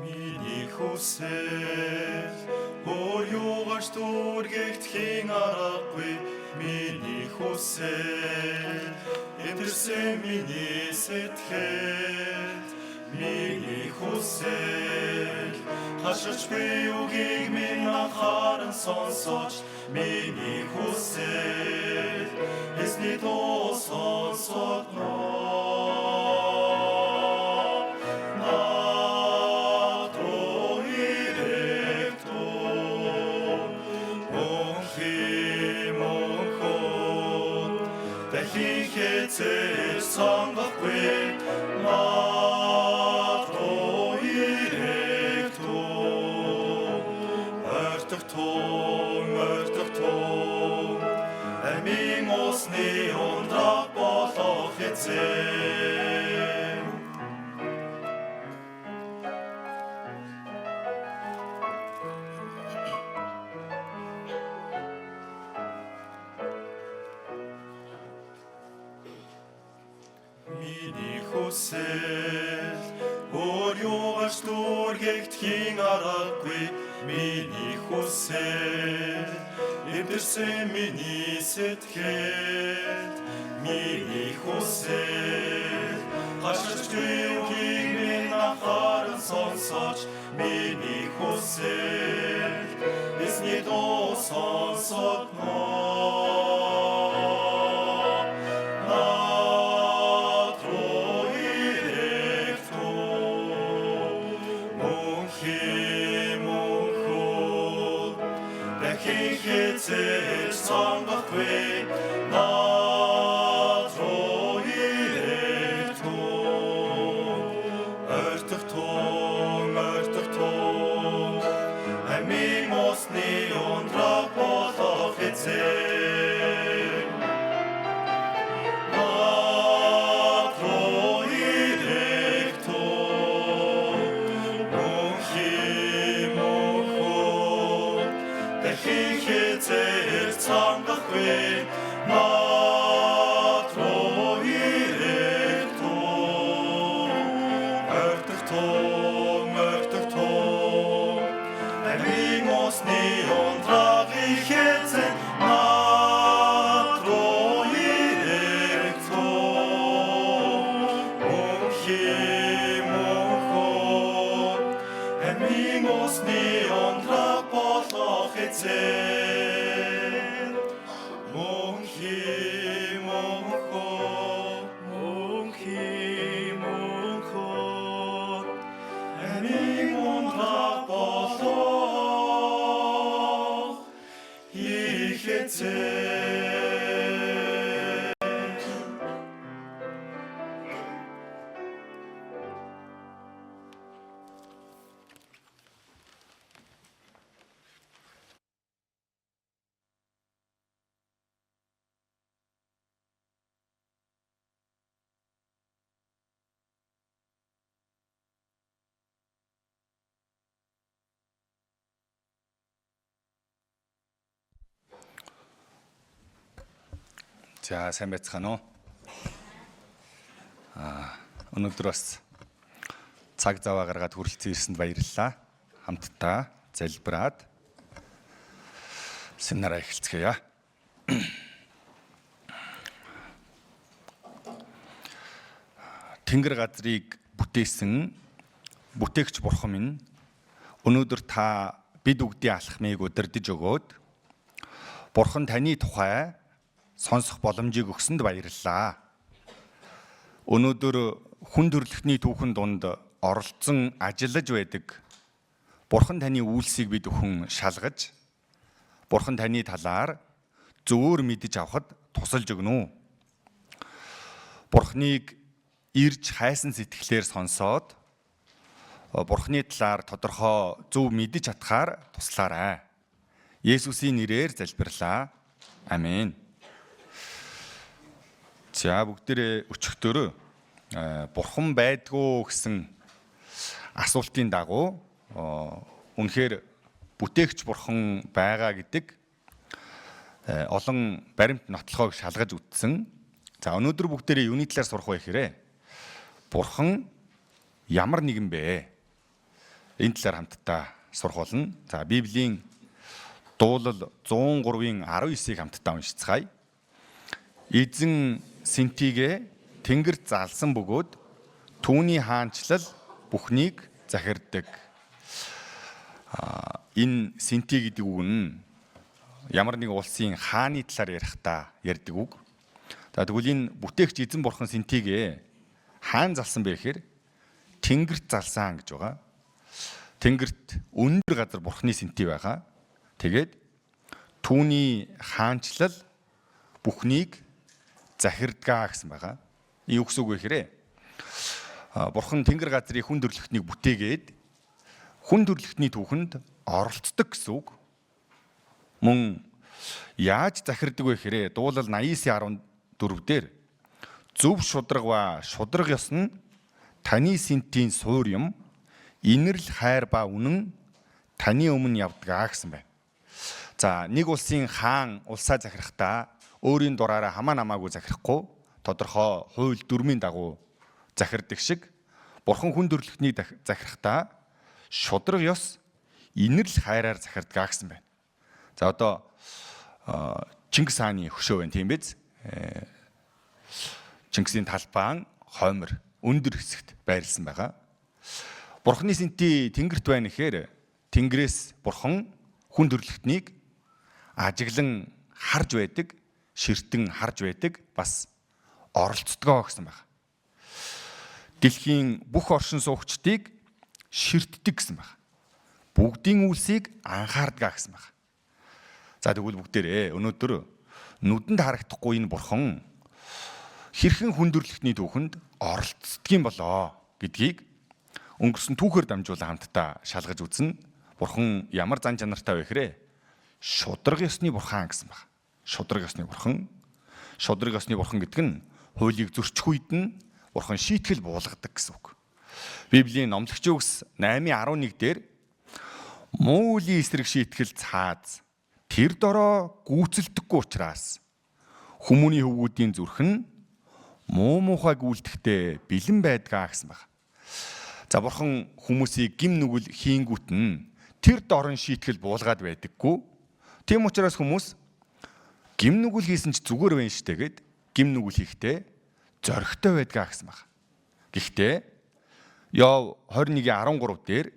Миний хүсэл өөр юугаш дүүргэгдэхийн аргагүй. Миний хүсэл эдэрсэн миний сэтгэл. Миний хүсэл хашиж би үгийг минь анхааран сонсож. Миний хүсэл эзний дуу сонсогдно. Хээцээ сонгохгүй над руу ирэх тун ойртох тун амийн усны ундраг болох эзэн. Миний хүсэл өөр юугаш дүүргэгдэхийн аргагүй. Миний хүсэл эдэрсэн миний сэтгэл. Миний хүсэл хашиж би үгийг минь анхааран сонсож. Миний хүсэл эзний дуу сонсогдно. Хээцээ сонгохгүй над руу ирэх тун ойртох тун амийн усны ундраг болох эзэн. Над руу ирэх тун хээцээ сонгохгүй над руу ирэх тун ойртох тун амийн усны ундрагын хээцээ над руу ирэх тун амийн усны ундраг болох эзэн. За сайн байцгаана уу. Өнөөдөр бас цаг зав гаргаад хүрэлцэн ирсэнд баярлалаа. Хамтдаа залбираад семинараа эхэлцгээе. Тэнгэр газрыг бүтээсэн бүтээгч бурхан минь өнөөдөр та бид бүгдийн алхмыг удирдах өгөөд бурхан таны тухай сонсох боломжийг өгсөнд баярлалаа. Өнөөдөр хүн төрөлхтний түүхэн дунд оролцсон ажиллаж байдаг бурхан таны үйлсийг бид өхөн шалгаж бурхан таны талаар зөвөр мэдэж авахд тусалж өгнө үү. Бурханыг ирж хайсан сэтгэлээр сонсоод бурханы талаар тодорхой зөв мэдэж чадхаар туслаарай. Есүсийн нэрээр залбирлаа. Амен. За бүгдээрээ өчигдөр бурхан байдгүй гэсэн асуултын дагуу үнэхээр бүтээгч бурхан байгаа гэдэг олон баримт нотлохоог шалгаж үтсэн. За өнөөдөр бүгдээрээ юуны талаар сурах вэ гэхээр бурхан ямар нэгэн бэ? энэ талаар хамтдаа сурах болно. За Библийн дуулал 103-ийн 19-ийг хамтдаа уншицгаая. Эзэн Синтигээ тэнгэр залсан бөгөөд түүний хаанчлал бүхнийг захирддаг. Энэ Синти гэдэг үг нь ямар нэг улсын хааны талаар ярихдаа ярьдаг үг. За тэгвэл энэ бүтээгч эзэн бурхан Синтигээ хаан залсан бэ гэхээр тэнгэрт залсан гэж байгаа. Тэнгэрт өндөр газар бурханы Синти байгаа. Тэгээд түүний хаанчлал бүхнийг захирдгаа гэсэн байгаа. Юу гэсэн үг вэ гэхээр бурхан тэнгэр газрын хүн төрлөختнийг бүтээгээд хүн төрлөختний түүхэнд оролцдог гэсэн үг. Мөн яаж захирдаг вэ гэхээр дуулал 89:14 дээр зөв шудраг ба шудраг ёс нь таны Синтийн суур юм, инэрл хайр ба үнэн таны өмнө явдгаа гэсэн байна. За нэг улсын хаан улсаа захирахдаа өөрийн дураараа хамаа намаагүй захирахгүй тодорхой хууль дүрмийн дагуу захирдаг шиг бурхан хүн төрлөختнийг захирахдаа шудраг ёс, инэрл хайраар захирдгаа гэсэн байна. За одоо Чингис хааны хөшөө байна тийм биз? Чингисийн талбайн хоймор өндөр хэсэгт байрласан байгаа. Бурханы Синти тэнгэрт байна гэхээр тэнгэрээс бурхан хүн төрлөختнийг ажиглан харж байдаг, ширтэн харж байдаг, бас оролцдгоо гэсэн байна. Дэлхийн бүх оршин суугчдыг ширтдэг гэсэн байна. Бүгдийн үйлсийг анхаардгаа гэсэн байна. За тэгвэл бүгдээрээ өнөөдөр нүдэнд харагдахгүй энэ бурхан хэрхэн хүн төрлөختний түүхэнд оролцдгийм болоо гэдгийг өнгөрсөн түүхээр дамжуулан хамтдаа шалгаж үзнэ. Бурхан ямар зан чанартай вэ гэхээр шудраг ёсны бурхан гэсэн байна. Шудраг ёсны бурхан. Шудраг ёсны бурхан гэдэг нь хуулийг зөрчих үед нь бурхан шийтгэл буулгадаг гэсэн үг. Библийн номлогчийн үгс 8:11 дээр муу үлийн эсрэг шийтгэл цааз тэр дороо гүйцэлдэггүй учраас хүмүүний хөвгүүдийн зүрх нь муу муухайг үлдэхдээ бэлэн байдгаа гэсэн байна. За бурхан хүмүүсийг гим нүгэл хийнгүүт нь тэр дорн шийтгэл буулгаад байдаггүй. Тийм учраас хүмүүс гим нүгэл хийсэн ч зүгээр байна штэ гэд гим нүгэл хийхдээ зоригтой байдгаа гэсэн байна. Гэхдээ Йов 21:13 дээр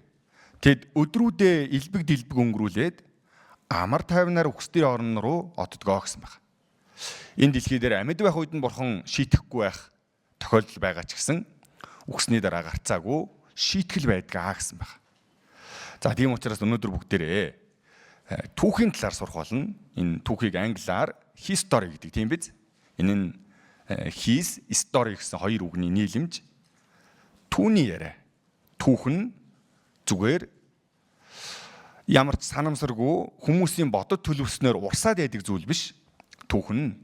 тэд өдрүүдээ илбэг дэлбэг өнгөрүүлээд амар тайвнаар үхсдийн орн руу оддгоо гэсэн байна. Энэ дэлхий дээр амьд байх үед нь бурхан шийтгэхгүй байх тохиолдол байгаа ч гэсэн үхсний дараа гарцаагүй шийтгэл байдгаа гэсэн байна. За тийм учраас өнөөдөр бүгдээрээ түүхийн талаар сурах болно. Энэ түүхийг англиар history гэдэг тийм биз? Энэ нь his story гэсэн хоёр үгний нийлэмж. Түүний яриа. Түүх нь зүгээр ямар ч санамсаргүй хүмүүсийн бодод төлөвснөөр урсаад байдаг зүйл биш. Түүхэн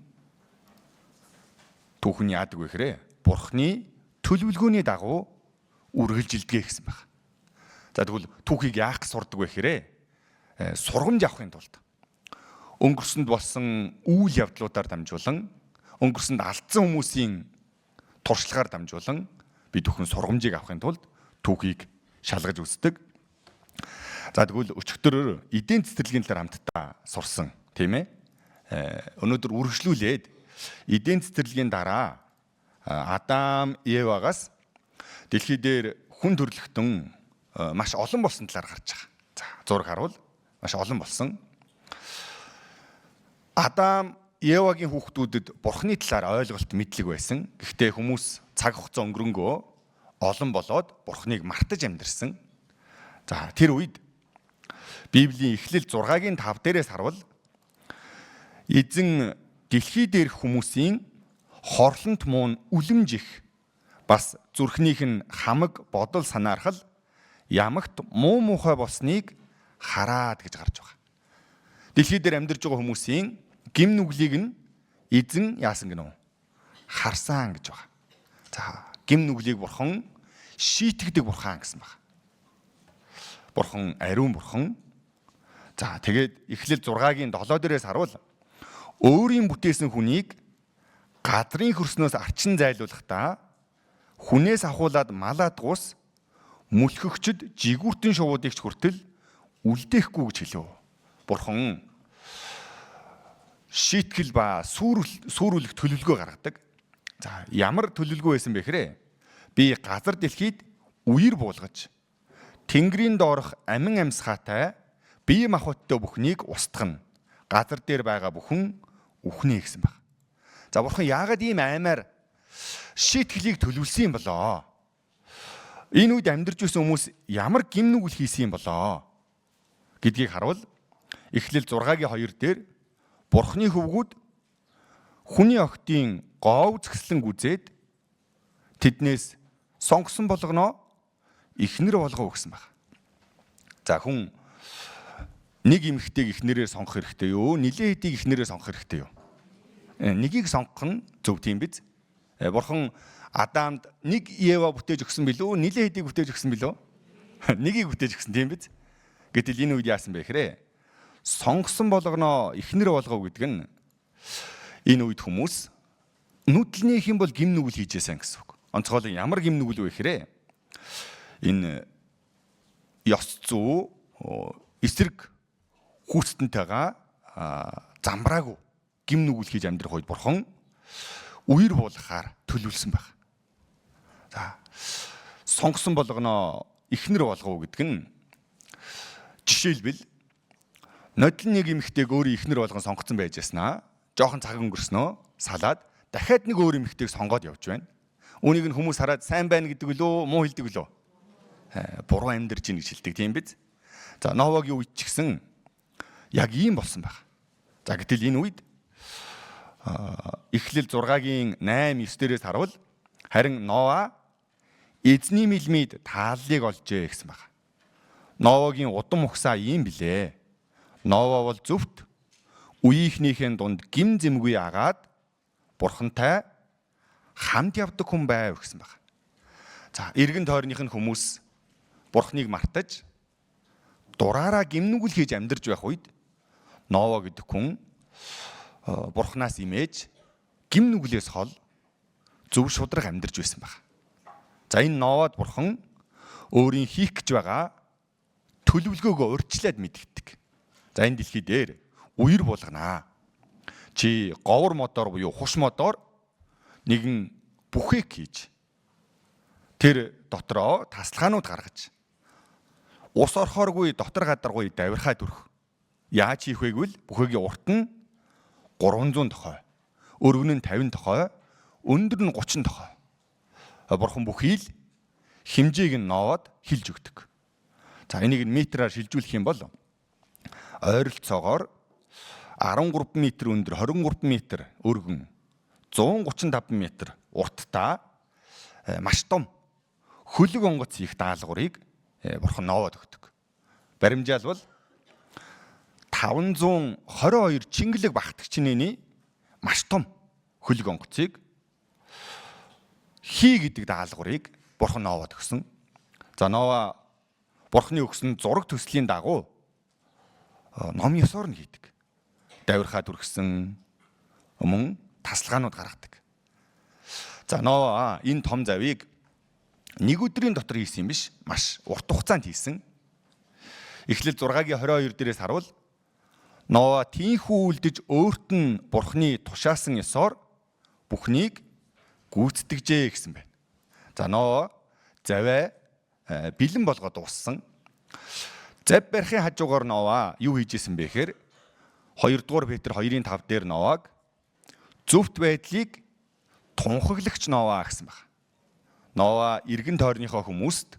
яадаг вэ гэхээр бурхны төлөвлөгөөний дагуу үргэлжилдэг гэсэн байна. За тэгвэл түүхийг яах сурдаг вэ гэхээр сургамж авахын тулд өнгөрсөнд болсон үйл явдлуудаар дамжуулан өнгөрсөнд алдсан хүмүүсийн туршлагаар дамжуулан бид бүхэн сургамжийг авахын тулд түүхийг шалгаж үздэг. За тэгвэл өчигдөр эдийн цэцэрлэгийн талаар хамтдаа сурсан тийм ээ. Өнөөдөр үргэлжлүүлээд эдийн цэцэрлэгийн дараа Адам, Евагаас дэлхий дээр хүн төрлөختөн маш олон болсон талаар гарч байгаа. За зураг харуул маш олон болсон. Адам, Евагийн хүүхдүүдэд бурхны талаар ойлголт мэдлэг байсан. Гэхдээ хүмүүс цаг хугацаа өнгөрөнгөө олон болоод бурхныг мартаж амьдэрсэн. За тэр үед Библийн Эхлэл 6-гийн 5 дээрээс харвал эзэн дэлхий дээрх хүмүүсийн хорлонт муу үлэмж их бас зүрхнийх нь хамаг бодол санаархал ямагт муу муухай болсныг хараад гэж гарч байгаа. Дэлхий дээр амьдарч байгаа хүмүүсийн гим нүглийг нь эзэн яасан гэнэ үү? Харсан гэж байгаа. За гим нүглийг бурхан шийтгдэг бурхан гэсэн байна. Бурхан ариун бурхан. За тэгээд Эхлэл 6-гийн 7 дээрээс харуул өөрийн бүтээсэн хүнийг газрын хөрснөөс арчин зайлуулахдаа хүнээс ахуулаад малаад гус мүлхэгчд жигүүртэн шувуудыг ч хүртэл үлдээхгүй гэж хэлв. Бурхан шийтгэл ба сүрүүлэх төлөвлөгөө гаргадаг. За ямар төлөвлөгөө байсан бэ гэхээр би газар дэлхийд үер буулгаж тэнгэрийн доорх амин амьсгаатай бие махбодтой бүхнийг устгана. Газар дээр байгаа бүхэн үхнэ гэсэн баг. За бурхан яагаад ийм аймаар шийтгэлийг төлөвлөсөн юм болоо? Энэ үед амьдарч байсан хүмүүс ямар гим нүгэл хийсэн юм болоо гэдгийг харуул Эхлэл 6-гийн 2 дээр бурхны хөвгүүд хүний охидын гоов згслэн гүзээд тэднээс сонгосон болгоно эхнэр болгоо гэсэн баг. За хүн нэг эмэгтэйг эхнэрээр сонгох хэрэгтэй юу? Нилээ хэдийг эхнэрээр сонгох хэрэгтэй юу? Нэгийг сонгох нь зөв тийм биз? Бурхан Адамд нэг Ева бүтээж өгсөн билүү? Нилээ хэдийг бүтээж өгсөн билүү? Нэгийг бүтээж өгсөн тийм биз? Гэтэл энэ үед яасан бэ гэхээр сонгосон болгоно эхнэр болгоо гэдэг нь энэ үед хүмүүс нүдлнийх юм бол гим нүгэл хийжсэн гэсэн үг. Онцгойлон ямар гим нүгэл вэ гэхээр энэ ёс зүй эсрэг хүүцтэнтэйгээ замбраагүй гим нүгэл хийж амьдрах үед бурхан үер буулгахаар төлөвлөсөн байна. За сонгосон болгоно эхнэр болгоо гэдэг нь жишээлбэл нодлон нэг эмэгтэйг өөрийн эхнэр болгон сонгоцсон байж яснаа. Жохон цаг өнгөрснөө салаад дахиад нэг өөр эмэгтэйг сонгоод явж байна. Үүнийг нь хүмүүс хараад сайн байна гэдэг лөө муу хэлдэг лөө. Буруу амьдарч ийн гэж хэлдэг тийм биз? За Новагийн үед ч гэсэн яг ийм болсон баг. За гэтэл энэ үед Эхлэл 6-гийн 8-9 дээрээс харуул харин Нова эзний мэлмид тааллыг олжээ гэсэн баг. Новагийн удам ухсаа ийм билээ. Нова бол зөвхт үеийнхнийхэн дунд гим зэмгүй агаад бурхантай хамт явдаг хүн байв гэсэн баг. За эргэн тойрных нь хүмүүс бурхныг мартаж дураараа гим нүгэл хийж амьдарч байх үед Нова гэдэг хүн бурхнаас имэж гим нүглээс хол зөв шударга амьдарч байсан баг. За энэ Новад бурхан өөрийн хийх гэж байгаа төлөвлөгөөгөө урьдчилаад мэдгэдэг. За энэ дэлхий дээр үер булганаа. Чи говор модоор буюу хуш модоор нэгэн бүхэк хийж тэр дотроо тасалгаанууд гаргаж ус орхооргүй дотор гадаргүй давирхаад өрөх. Яаж хийх вэ гэвэл бүхэгийн урт нь 300 тохой, өргөн нь 50 тохой, өндөр нь 30 тохой. Бурхан бүхий л хэмжээг нь Новад хилж өгдөг. За энийг метраар шилжүүлэх юм бол ойролцоогоор 13 м өндөр, 23 м өргөн, 135 м урттай маш том хөлөг онгоц их даалгаврыг бурхан Новад өгдөг. Баримжаал бол 522 чингэлэг багтагчны маш том хөлөг онгоцыг хий гэдэг даалгаврыг бурхан Новад өгсөн. За Нова бурханы өгсөн зураг төслийн дагуу ном ёсоор нь хийдэг. Давирхаад үргэсэн мөн тасалгаанууд гаргадаг. За Нова энэ том завийг нэг өдрийн дотор хийсэн юм биш, маш урт хугацаанд хийсэн. Эхлэл 6-гийн 22 дээрээс харуул Нова тийхүү үлдэж өөрт нь бурхны тушаасан ёсоор бүхнийг гүйцэтгэжээ гэсэн байна. За Нова завээ бэлэн болгоод дууссан. Зав барихын хажуугаар Нова юу хийжсэн бэ гэхээр 2 дугаар Петр 2-5 дээр Новаг зөвхт байдлыг тунхаглагч Нова гэсэн байна. Нова эргэн тойрныхоо хүмүүст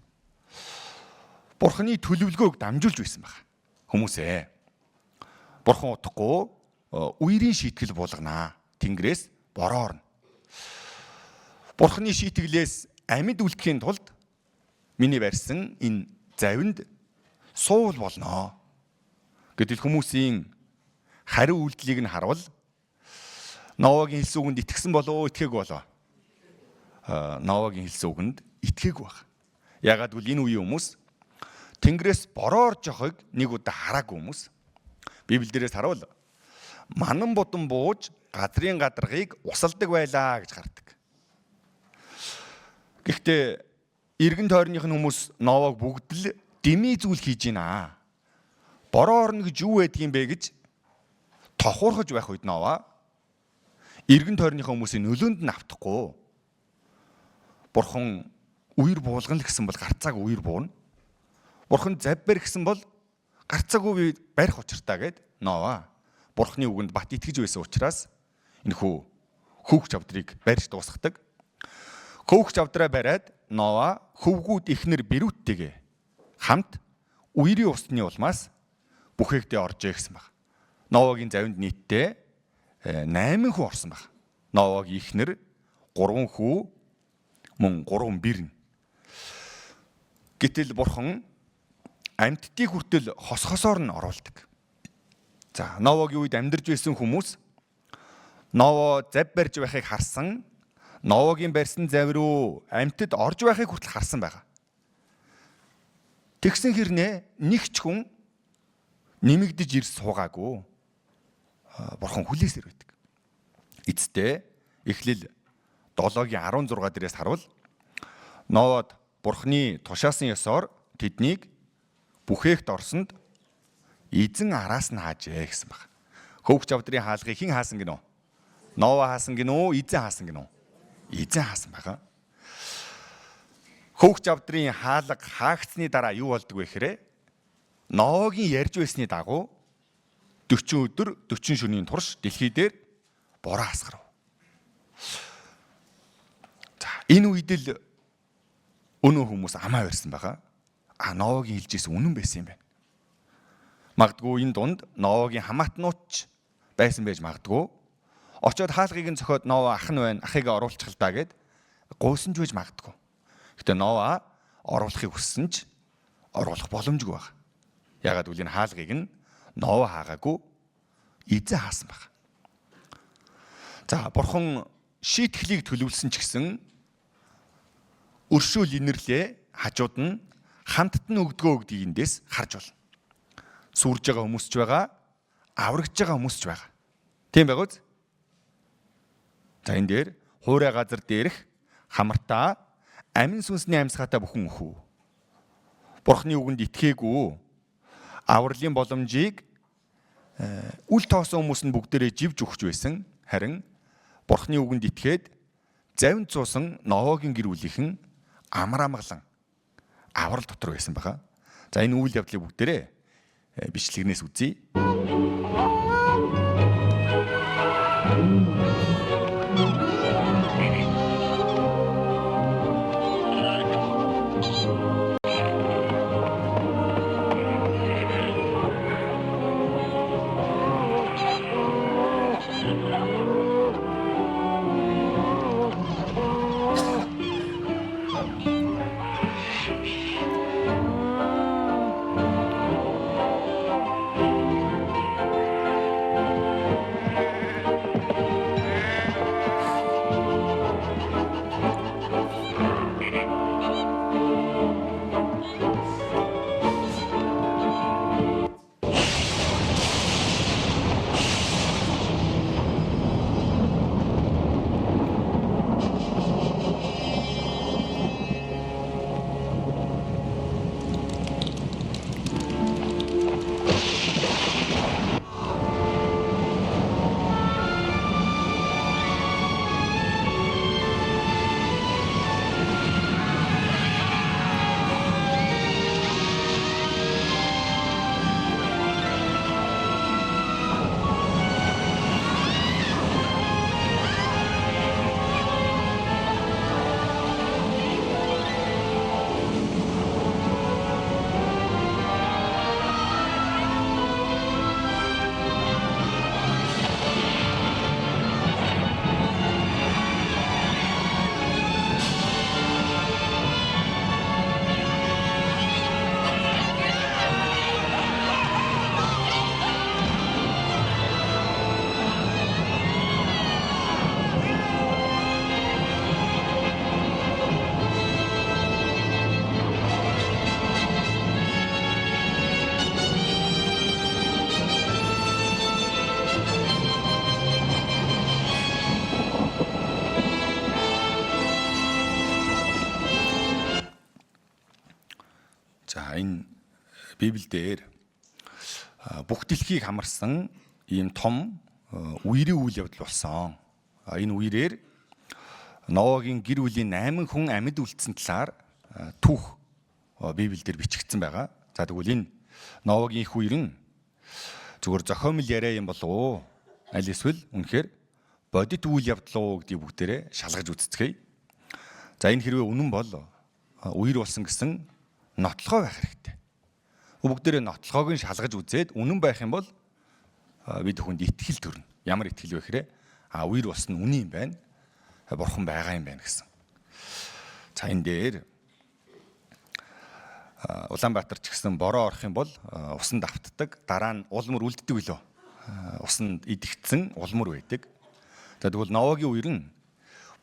бурхны төлөвлөгөөг дамжуулж байсан байна. Хүмүүсээ бурхан утахгүй үерийн шийтгэл болгонаа. Тэнгэрээс бороорно. Бурхны шийтгэлээс амьд үлдэхийн тулд миний барьсан энэ завинд суул болно. Гэтэл хүмүүсийн хариу үйлдэлийг нь харуул Новагийн хэлсэн үгэнд итгэсэн болоо итгээгүй болоо. Новагийн хэлсэн үгэнд итгээгүй баг. Ягаад гэвэл энэ үеийн хүмүүс Тэнгэрээс бороорж явахыг нэг удаа хараагүй хүмүүс. Библиэлдээс харуул манан будан бууж газрын гадаргыг усалдаг байлаа гэж гардаг. Гэхдээ эргэн тойрных нь хүмүүс Новаг бүгд л дэмий зүйл хийж байна. Бороо орно гэж юу байдгийм бэ гэж тохуурхаж байх үед Нова эргэн тойрныхаа хүмүүсийн нөлөөнд нь автахгүй. Бурхан үер буулгана л гэсэн бол гарцааг үер буурна. Бурхан зав барь гэсэн бол гарцаагүй би барих учиртаа гэд Нова Бурханы үгэнд бат итгэж байсан учраас энэхүү хөвгч авдрыг барьж дуусгадаг. Хөвгч авдраа бариад Нова хөвгүүд ихнэр Берүттэйгээ хамт үерийн усны улмаас бүхээгдээ оржээ гэсэн баг. Новагийн завинд нийтдээ 8 хүн орсон баг. Новагийн ихнэр 3 хүү мөн 3 бэрн. Гэтэл Бурхан амьтдыг хүртэл хосхосоор нь оруулдаг. За, Новагийн үед амьдарч байсан хүмүүс Нова зав барьж байхыг харсан, Новагийн барьсан зав руу амьтад орж байхыг хүртэл харсан байгаа. Тэгсэн хэрнээ нэг ч хүн нэмэгдэж ирс суугаагүй. Бурхан хүлээсээр байдаг. Эцэстээ Эхлэл 7-гийн 16 дээрээс харуул Новад Бурханы тушаасан ёсоор тэднийг бүхээгт орсонд эзэн араас нь хаажээ гэсэн баг. Хөвгч авдрын хаалгыг хэн хаасан гинөө? Нова хаасан гинөө, эзэн хаасан гинөө? Эзэн хаасан байгаа. Хөвгч авдрын хаалга хаагдсны дараа юу болдог вэ гэхээр Новагийн ярьж байсны дагуу 40 өдөр 40 шөнийн турш дэлхий дээр бороо асгарав. За, энэ үед л өнөө хүмүүс амаа барьсан байгаа. Новагийн хэлжсэн үнэн байсан юм байна. Магадгүй энэ дунд Новагийн хамаатнууч байсан байж магадгүй. Очоод хаалгыг нь зөхиод Нова ах нь байна, ахыг оруулчих л даа гэд гуйсан ч байж магадгүй. Гэтэ Нова оруулахыг хүссэн ч оруулах боломжгүй байна. Ягаад гэвэл энэ хаалгыг нь Нова хаагаагүй эзэн хаасан байна. За, Бурхан шийтгэлийг төлөвлөсөн ч гэсэн өршөөл инэрлээ хажууд нь хамтд нь өгдгөө гэдгийгээс харж болно. Сүрж байгаа хүмүүс ч байгаа, аврагч байгаа хүмүүс ч байгаа. Тийм байг үз? За, энэ дээр хуурай газар дээрх хамартаа амин сүнсний амьсгаатай бүхэн өхөө. Бурханы үгэнд итгээгүй авралын боломжийг үл тоосон хүмүүс нь бүгдээрээ живж өгч байсан. Харин Бурханы үгэнд итгээд завинд суусан Новагийн гэр бүлийнхэн амар амгалан аврал дотор байсан байгаа. За, энэ үйл явдлыг бүгдээрээ бичлэгнээс үзье. За энэ Библиэлд бүх дэлхийг хамарсан ийм том үерийн үйл явдал болсон. Энэ үерээр Ноагийн гэр бүлийн 8 хүн амьд үлдсэн талаар түүх Библиэлд бичигдсэн байгаа. За тэгвэл энэ Ноагийн их үер нь зүгээр зохиомл яриа юм болов уу? Аль эсвэл үнэхээр бодит үйл явдал уу гэдгийг бүгдээрээ шалгаж үзцгээе. За энэ хэрвээ үнэн бол үер болсон гэсэн нотлохоо байх хэрэгтэй. Бүгдээрээ нотлохоог нь шалгаж үзээд үнэн байх юм бол бид хүнд итгэл төрнө. Ямар итгэл вэ гэхээр үер болсон нь үнэн юм байна. Бурхан байгаа юм байна гэсэн. За энэ дээр Улаанбаатар ч гэсэн бороо орох юм бол усанд автдаг, дараа нь улмөр үлддэг билүү? Усанд идэгдсэн улмөр байдаг. За тэгвэл Ноагийн үер нь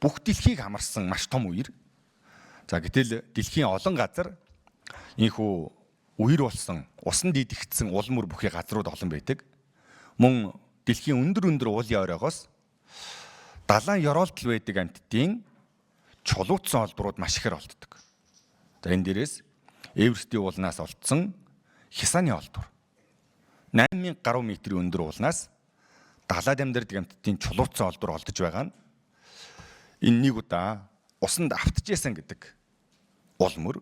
бүх дэлхийг хамарсан маш том үер. За гэтэл дэлхийн олон газар ийхүү үер болсон, усанд идэгдсэн улмөр бүхий газрууд олон байдаг. Мөн дэлхийн өндөр уулын оройгоос далайн ёроолтол байдаг амьтдын чулуутсан олбрууд маш ихээр олддог. За энэ дээрээс Эверестийн уулнаас олдсон Хисаны олбор 8000 гаруй метрийн өндөр уулнаас далайд амьдардаг амьтдын чулуутсан олбор олдож байгаа нь энэ нэг удаа усанд автжсэн гэдэг улмөр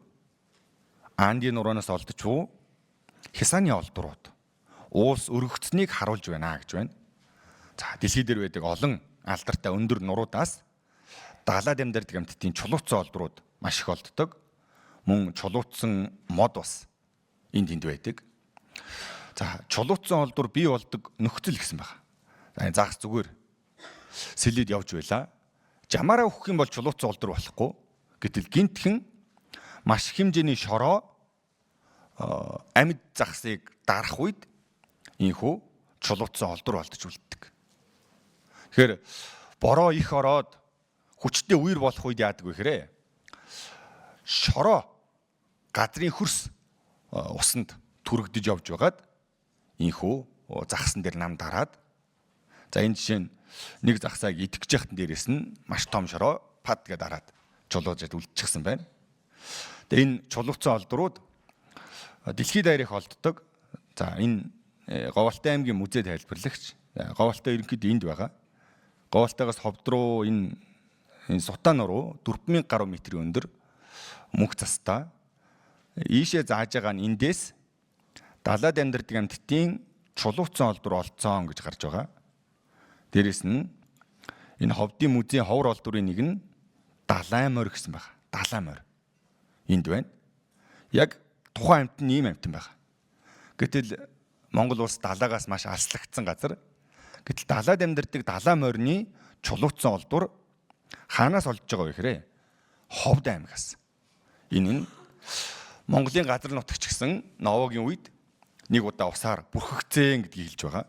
Андын нурууноос олдож буй Хисаны олбрууд уус өргөгцнийг харуулж байна гэж байна. За дэлхий дээр байдаг олон алдартай өндөр нуруудаас далайд амьдардаг амьтдын чулуутсан олбрууд маш их олддог. Мөн чулуутсан мод бас энд байдаг. За чулуутсан олбор бий болдог нөхцөл гэсэн байна. За загас зүгээр сэлэд явж байла. Жамаараа өгөх юм бол чулуутсан олбор болохгүй. Гэтэл гинтхэн маш их хэмжээний шороо амьд загсыг дарах үед ийхүү чулуутсан олбор олдож үлддэг. Тэгэхээр бороо их ороод хүчтэй үер болох үед яадаг вэ гэхээр шороо газрын хөрс усанд түрэгдэж явж байгаад ийхүү загсан дээр нам дараад за энэ жишээ нь нэг загсааг итгэж яхад дээрээс нь маш том шороо пад гэдээ дараад чулуужаад үлдчихсэн байна. Тэгээ энэ чулуутсан олбрууд дэлхийд даяарх олддог. За энэ Говьалтай аймгийн музей тайлбарлагч Говьалтай ерөнхийдөө энд байгаа. Говьалтайгаас ховд руу энэ Сутаан руу 4000 гаруй метрийн өндөр мөнх цастай ийшээ зааж байгаа нь эндээс далайд амьдардаг амьтдын чулуутсан олбор олцсон гэж гарч байгаа. Дээрэс нь энэ ховдын музейн ховор олборын нэг нь далайн морь гэсэн байна. Далайн морь энд байна. Яг тухайн амьтан ийм амьтан байна. Гэтэл Монгол улс далайгаас маш алслагдсан газар. Гэтэл далайд амьдардаг далайн морины чулуутсан олбор хаанаас олж байгаа вэ гэхээр Ховд аймгаас. Энэ нь Монголын газар нутагч гэсэн Ноагийн үед нэг удаа усаар бүрхэгцэн гэдгийг хэлж байгаа.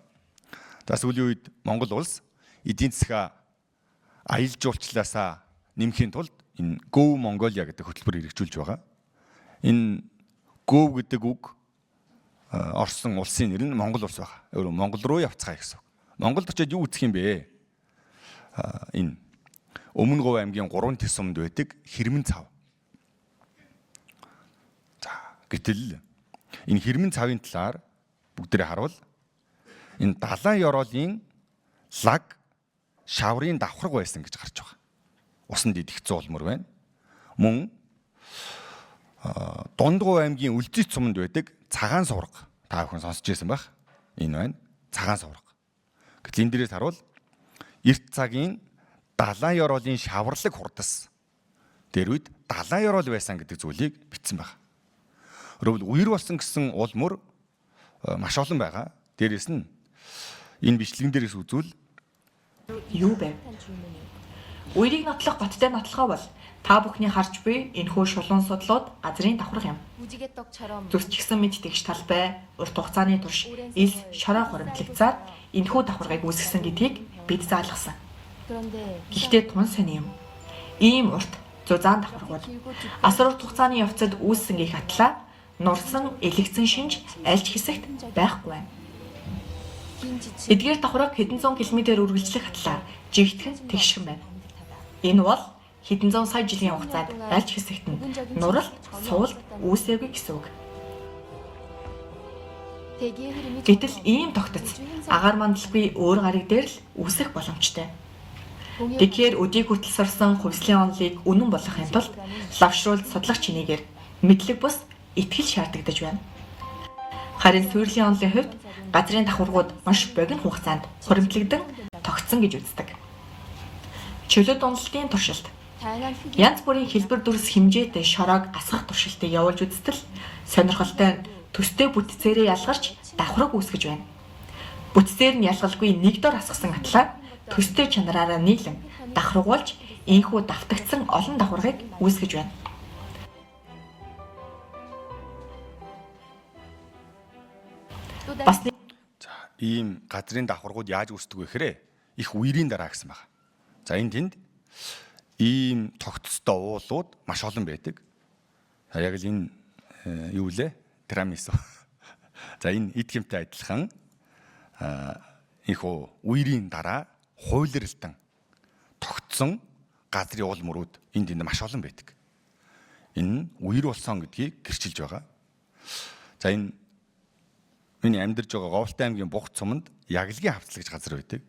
За сүүлийн үед Монгол улс эдийн засгаа аялал жуулчлалаасаа нэмэхийн тулд энэ Go Mongolia гэдэг хөтөлбөр хэрэгжүүлж байгаа. Энэ Go гэдэг үг Орсын улсын нэр нь Монгол улс байна. Өөрөөр Монгол руу явцгаая гэсэн. Монголд очиод юу үзэх юм бэ? Энэ Өмнө Говь аймгийн 3 тэс сумд байдаг Хэрмэн цав. За гэтэл энэ Хэрмэн цавын талаар бүгдээрээ харуул. Энэ далайн ёроолын лаг шаврын давхарга байсан гэж гарч байгаа. Усанд идэгцэн улмөр байна. Мөн Дунд Говь аймгийн Үлзийт суманд байдаг цагаан сувраг. Та бүхэн сонсч байсан байх. Энэ байна. Цагаан сувраг. Гэтэл энэ дээрээс харуул эрт цагийн далайн ёроолын шаварлаг хурдас дээр үед далайн ёроол байсан гэдэг зүйлийг бичсэн байна. Өөрөөр үер болсон гэсэн улмөр маш олон байгаа. Дээрээс нь энэ бичлэгэн дээрээс үзвэл юу бэ? Үерийг нотлох баттай нотлохоо бол та бүхний харж буй энэхүү шулуун судлууд газрын давхарга юм. Зүсчихсэн мэд тэгш талбай, урт хугацааны турш ил шороо хуримтлагцаар энэхүү давхаргыг үүсгэсэн гэдгийг бид заалгасан. Гэхдээ тун сони юм. Ийм урт зузаан давхаргууд асар урт хугацааны явцад үүссэнгийн хатлаа нурсан элэгцэн шинж аль ч хэсэгт байхгүй байна. Эдгээр давхарга хэдэн зуун километр үргэлжлэх хатлаа жигтгэн тэгшхэн байна. Энэ бол хэдэн зуун сая жилийн хугацаанд аль ч хэсэгт нь нуралт, суулт үүсээгүй гэсэн үг. Гэтэл ийм тогтц агаар мандалгүй өөр гариг дээр л үүсэх боломжтой. Тэгэхээр өдийг хүртэл сурсан хувьслын онолыг үнэн болгохын тулд лавшруулж судлах чинээгээр мэдлэг бус итгэл шаардагдаж байна. Харин суурьлын онолын хувьд газрын давхаргууд маш богино хугацаанд хуримтлагдан тогтсон гэж үздэг. Чөлөөт уналтын туршилт. Янз бүрийн хэлбэр дүрс хэмжээтэй шороог асгах туршилтыг явуулж үзтэл сонирхолтой нь төстэй бүтцээрээ ялгарч давхраг үүсгэж байна. Бүтцээр нь ялгалгүй нэг дор асгасан атлаа төстэй чанараараа нийлэн давхаргуулж энхүү давтагдсан олон давхаргыг үүсгэж байна. Бас ийм газрын давхаргууд яаж үүсдэг вэ гэхээр их үерийн дараа гэсэн байна. За энэ тэнд ийм тогтцтой уулууд маш олон байдаг. Яг л энэ юу лээ? Тирамису. За энэ эд хэмтэй адилхан энхүү үерийн дараа хуйлралтан тогтсон газрын уул мөрүүд энд маш олон байдаг. Энэ үер болсон гэдгийг гэрчилж байгаа. За энэ миний амьдарч байгаа Говьтай аймгийн Бугт суманд Яглгийн хавцал гэж газар байдаг.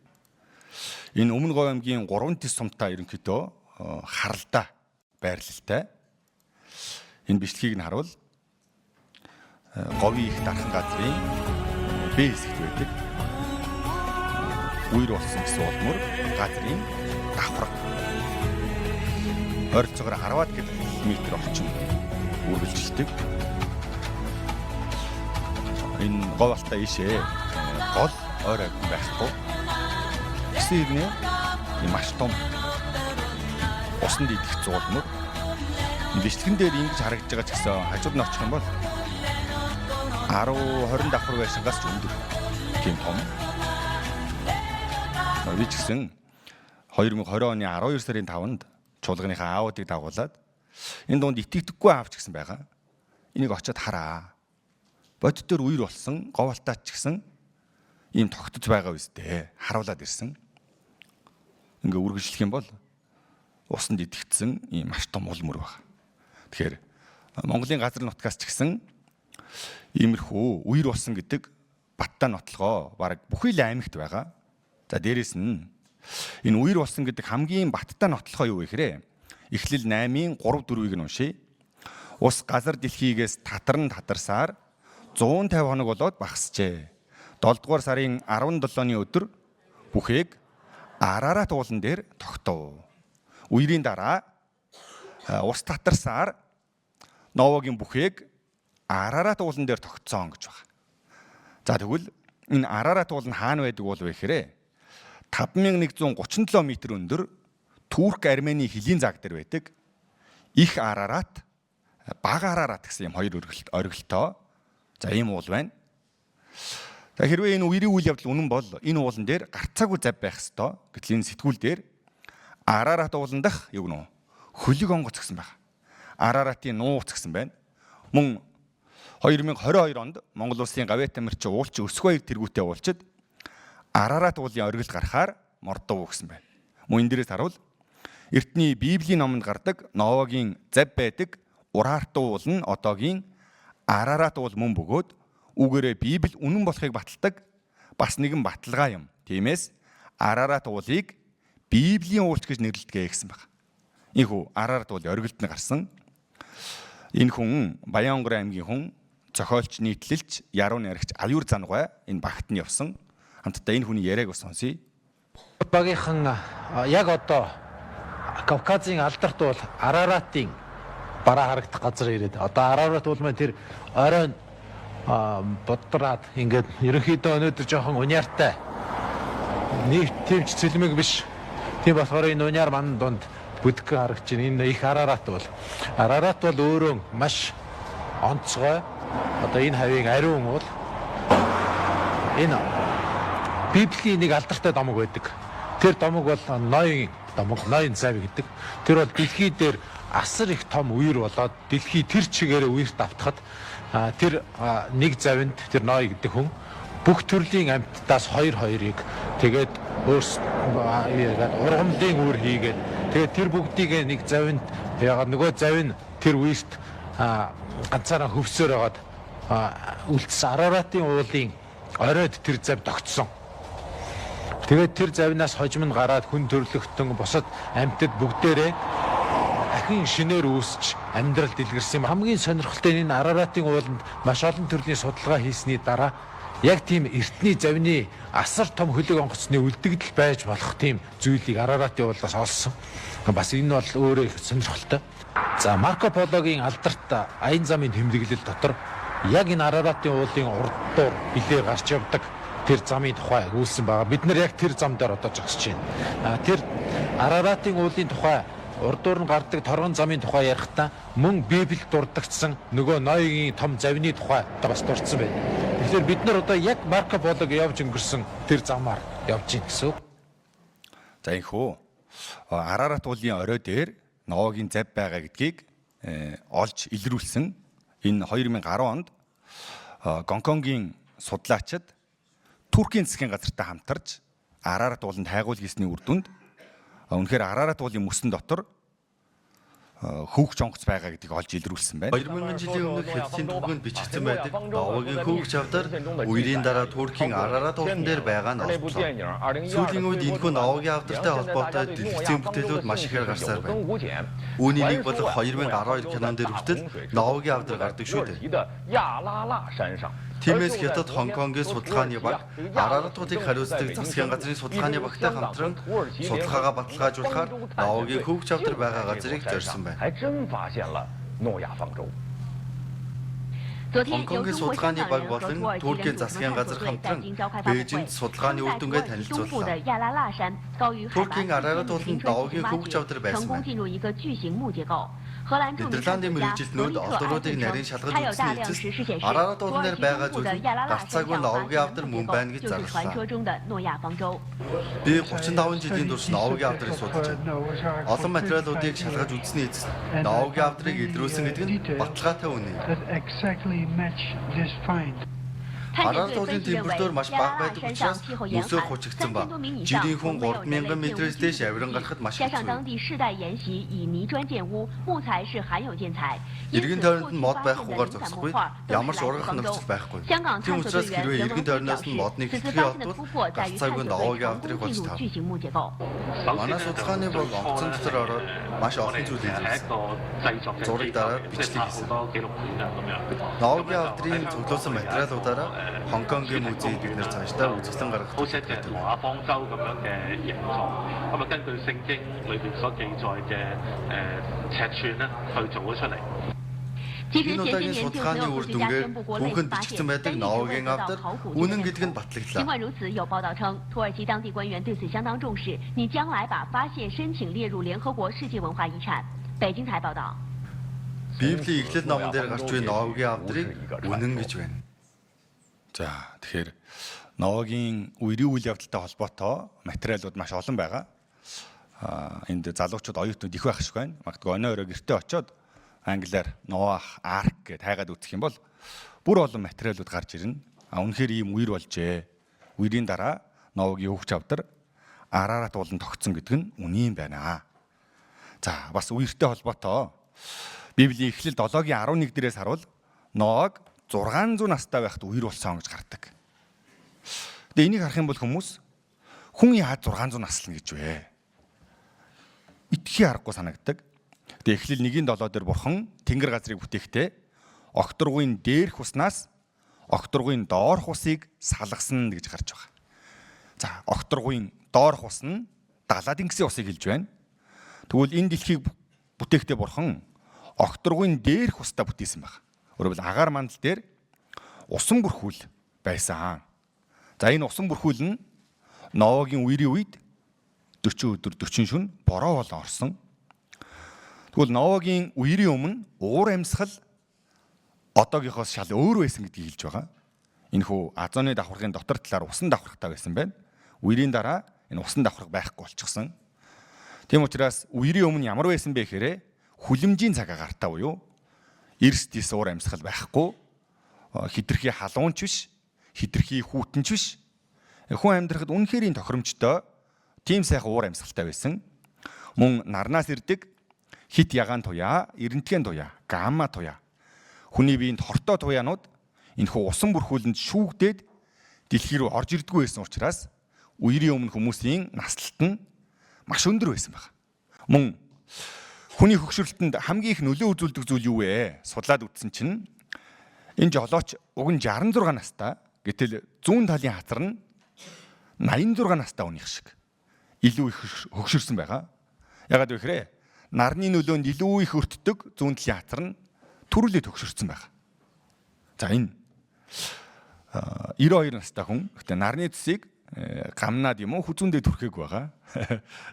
Энэ Өмнө Говь аймгийн 3 тис сумтай ерөнхийдөө харалдаа байрлалтай. Энэ бичлэгийг нь харуул Говийн их дархан газрын Б хэсэгт байдаг. Үер болсон гэсэн улмөр газрын давхраг. Ойролцоогоор 10-аад км орчим үргэлжилдэг. Энэ Говь алтай ийшээ гол ойр агн байхгүй. Гэсэн хэрнээ маш том усанд идэх зуулмөр. Бичлэгэн дээр ингэж харагдаж байгаа ч гэсэн хажууд нь очих юм бол 10-20 давхар байшингаас ч өндөр тийм том. Би ч гэсэн 2020 оны 12 сарын 5-нд чуулганыхаа аавуудыг дагуулад энэ дунд итгэдэггүй аавч гэсэн байгаа. Энийг очиод хараа. Бодит төр үер болсон Говь алтаач ч гэсэн ийм тогтож байгаа үстэй харуулад ирсэн. Ингээ үргэлжлэх юм бол усанд идэгдсэн ийм маш том ул мөр байна. Тэгэхээр Монголын газар нутгаас ч гэсэн иймэрхүү үер болсон гэдэг баттай нотлогоо бараг бүхий л аймагт байгаа. За дээрэс нь энэ үер болсон гэдэг хамгийн баттай нотлохоо юу вэ гэхээр Эхлэл 8-ийн 3-4-ийг нь уншийе. Ус газар дэлхийгээс татарсаар 150 хоног болоод багасжээ. 7 дугаар сарын 17-ны өдөр бүхээг Арарат уулан дээр тогтов. Үерийн дараа ус татарсаар Новогийн бүхээг Арарат уулан дээр тогтсон гэж байна. За тэгвэл энэ Арарат уулан хаана байдаг бол вэ гэхээр 5137 м өндөр Турк Армени хилийн заг дээр байдаг. Их Арарат, Бага Арарат гэсэн юм хоёр оргилтой. За ийм уул байна. За хэрвээ энэ үерийн үйл явдал үнэн бол энэ уулан дээр гарцаагүй зав байх ёстой. Гэтэл энэ сэтгүүл дээр Арарат уулан дах юу гэнэ? Хөлөг онгоц гэсэн байна. Араратын нууц гэсэн байна. Мөн 2022 онд Монгол улсын Гавьяа тамирчин уулчин өсгөө баяр тэргүүтээ уулчид Арарат уулын оргилд гарахаар мордов гэсэн байна. Мөн энэ дээрээс харуул Эртний Библийн номонд гардаг Новогийн зав байдаг Урартуу уул нь одоогийн Арарат уул мөн бөгөөд үүгээрээ Библи үнэн болохыг баталдаг бас нэгэн баталгаа юм. Тиймээс Арарат уулыг Библийн уулч гэж нэрлэдэг гэсэн байна. Ийхүү Арарат уулын оргилд нь гарсан. Энэ хүн Баянгор аймгийн хүн, зохиолч, нийтлэлч, яруу найрагч Аюур Занугай энэ багт нь явсан. Хамтдаа энэ хүний яриаг бас сонсъё. Багийнхан яг одоо Кавказын алдарт бол Араратын бараа харагдах газар ирээд. Одоо Арарат бол маань тэр оройн бодраад ингээд ерөнхийдөө өнөөдөр жоохон униартай нэг тэмч цэлмэг биш. Тийм болохоор энэ униар ман донд бүдгэн харагч байна. Энэ их Арарат бол өөрөө маш онцгой. Одоо энэ хавийн ариун бол энэ Библийн нэг алдартай домог байдаг. Тэр домог бол Ноён домог, Ноён зав гэдэг. Тэр бол дэлхий дээр асар их том үер болоод дэлхий тэр чигээрээ үерт автахад тэр нэг завинд тэр Ноё гэдэг хүн бүх төрлийн амьтдаас хоёрыг тэгээд ургамлын үер хийгээд тэгээд тэр бүгдийг нэг завинд яагаад нөгөө завь нь тэр үерт ганцаараа хөвсөөр байгаад үлдсэн Араратын уулын оройд тэр зав тогтсон. Тэгээд тэр завнаас хожим нь гараад хүн төрлөختөн бусад амьтад бүгдээрээ ахин шинээр үүсч амьдрал дэлгэрсэн юм. Хамгийн сонирхолтой энэ Араратын ууланд маш олон төрлийн судалгаа хийсний дараа яг тийм эртний завны асар том хөлөг онгоцны үлдэгдэл байж болох тийм зүйлийг Араратын уулаас олсон. Бас энэ бол өөрөө их сонирхолтой. За Марко Пологийн алдарт аян замын тэмдэглэл дотор яг энэ Араратын уулын урд дуур билээ гарч явдаг тэр замын тухай өгүүлсэн байгаа. Бид нар яг тэр зам дээр одоо зогсож байна. Тэр Араратын уулын тухай урд дуур нь гардаг торгон замын тухай ярихдаа мөн Библиэд дурддагдсан нөгөө Ноёгийн том завны тухай бас дурдсан байна. Тэгэхээр бид нар одоо яг Марко Полог явж өнгөрсөн тэр замаар явж гин гэсэн. За энхүү Арарат уулын орой дээр Ноёгийн зав байгаа гэдгийг олж илрүүлсэн энэ 2010 онд Гонконгийн судлаачид Туркийн засгийн газартай хамтарч Арарат ууланд хайгуул хийсний үр дүнд үнэхээр Арарат уулын мөсөн дотор хөвгч онгоц байгаа гэдгийг олж илрүүлсэн байна. 2000 жилийн өмнөх Хятадын түүхэнд бичигдсэн байдаг Ноёгийн хөвгч авдар үерийн дараа Туркийн Арарат уулан дээр байгаа нь олдлоо. Сүүлийн үед энэхүү Ноёгийн авдартай холбоотой дэлгэцийн бүтээлүүд маш ихээр гарсаар байна. Үүний нэг бол 2012 кинон дээр хүртэл Ноёгийн авдар гардаг шүү дээ. Тиймээс Хятад Хонконгийн судалгааны баг Арарат уулыг хариуцдаг засгийн газрын судалгааны багтай хамтран судалгаагаа баталгаажуулахаар Ноёгийн хөвгч авдар байгаа газрыг зорьсон байна. Хонконгийн судалгааны баг болон Туркийн засгийн газар хамтран Бээжинд судалгааны үр дүнгээ танилцууллаа. Туркийн Арарат ууланд Ноёгийн хөвгч авдар байсан байна. Нидерландын мэргэжилтнүүд олдоруудыг нарийн шалгаж үзсний эцэст Арарат уулан дээр байгаа зүйл гарцаагүй Ноёгийн авдар мөн байна гэж зарлалаа. Би 35 жилийн турш Ноёгийн авдрыг судалж байна. Олон материалуудыг шалгаж үзсний эцэст Ноёгийн авдрыг илрүүлсэн гэдэг нь баталгаатай үнэ. Арарат уулын температур маш бага байдаг учраас мөсөөр хучигдсан ба жирийн хүн 3000 м-с дээш авиран гарахад маш хэцүү. Иргэн тойронд нь мод байхгүйгээр зогсохгүй, ямар ч ургах нөхцөл байхгүй. Тийм учраас хэрвээ иргэн тойрноос нь модны хэтэрхий олдвол гарцаагүй Ноёгийн авдрыг болж тав. Манай судалгааны баг онгоцон дотор ороод маш олон зүйл илэрсэн. Зураг дараа бичлэг хийсэн. Ноёгийн авдрын цуглуулсан материалуудаараа Хонконгийн музейд бид нэр цаашдаа үзэсгэлэн гаргах төлөвлөсөн. Энэ удаагийн судалгааны үр дүнгээр түүхэнд бичигдсэн байдаг Ноёгийн авдар үнэн гэдэг нь батлагдлаа. Библийн Эхлэл номон дээр гарч буй Ноёгийн авдрыг үнэн гэж байна. За тэгэхээр Ноёгийн үерийн үйл явдалтай холбоотой материалууд маш олон байгаа. Энд залуучууд оюутнууд их байх шиг байна. Магадгүй өнөө өрөө гэртээ очиод англиар Ноах Арк гэж хайгаад үзэх юм бол бүр олон материалууд гарч ирнэ. Үнэхээр ийм үер болжээ. Үерийн дараа Ноёгийн хөвгч авдар Арарат ууланд тогтсон гэдэг нь үнэн байна. За бас үертэй холбоотой Библийн Эхлэл 7-гийн 11 дээрээс харуул Ноог 600 настай байхад үер болсон гэж гардаг. Тэгээ энийг харах юм бол хүмүүс хүн яа 600 наслна гэж вэ? Итгэхий аргагүй санагддаг. Тэгээ Эхлэл 1:7 дээр Бурхан Тэнгэр газрыг бүтээхдээ огторгуйн дээрх уснаас огторгуйн доорх усыг салгасан гэж гарч байгаа. За огторгуйн доорх ус нь далаад ингэсэн усыг хэлж байна. Тэгвэл энэ дэлхийг бүтээхдээ Бурхан огторгуйн дээрх устаа бүтээсэн байна. Өөрөөр агаар мандал дээр усан бүрхүүл байсан. За энэ усан бүрхүүл нь Ноёгийн үерийн үед 40 өдөр 40 шөнө бороо болон орсон. Тэгвэл Ноёгийн үерийн өмнө уур амьсгал одоогийнхоос шал өөр байсан гэдгийг хэлж байгаа. Энэхүү Азоны давхаргын дотор талаар усан давхаргатай байсан байна. Үерийн дараа энэ усан давхарга байхгүй болчихсон. Тийм учраас үерийн өмнө ямар байсан бэ гэхээр хүлэмжийн цаг агаартай буюу эрс дэс уур амьсгал байхгүй, хитрхи халуунч биш, хитрхи хүүтэнч биш. Хүн амьдрахад үнэхээр тохиромжтой тийм сайхан уур амьсгалтай байсан. Мөн нарнаас ирдэг хит ягаан туяа, эрентгийн туяа, гамма туяа, хүний биеинд хортой туяанууд энэхүү усан бүрхүүлэнд шүүгдээд дэлхий рүү орж ирдэггүй байсан учраас үерийн өмнө хүмүүсийн наслалт нь маш өндөр байсан байна. Мөн хүний хөгшрөлтөнд хамгийн их нөлөө үзүүлдэг зүйл юу вэ? Судлаад үзсэн чинь энэ жолооч уг нь 66 настай, гэтэл зүүн талын хатар нь 86 настай хүнийх шиг илүү их хөгшөрсөн байгаа. Ягаад вэ гэхээр нарны нөлөөнд илүү их өртдөг зүүн талын хатар нь төрүүлээд хөгшөрсөн байгаа. За энэ 92 настай хүн. Гэхдээ нарны цэсийг гамнаад юм уу хүзүүндээ түрхээгүй байгаа.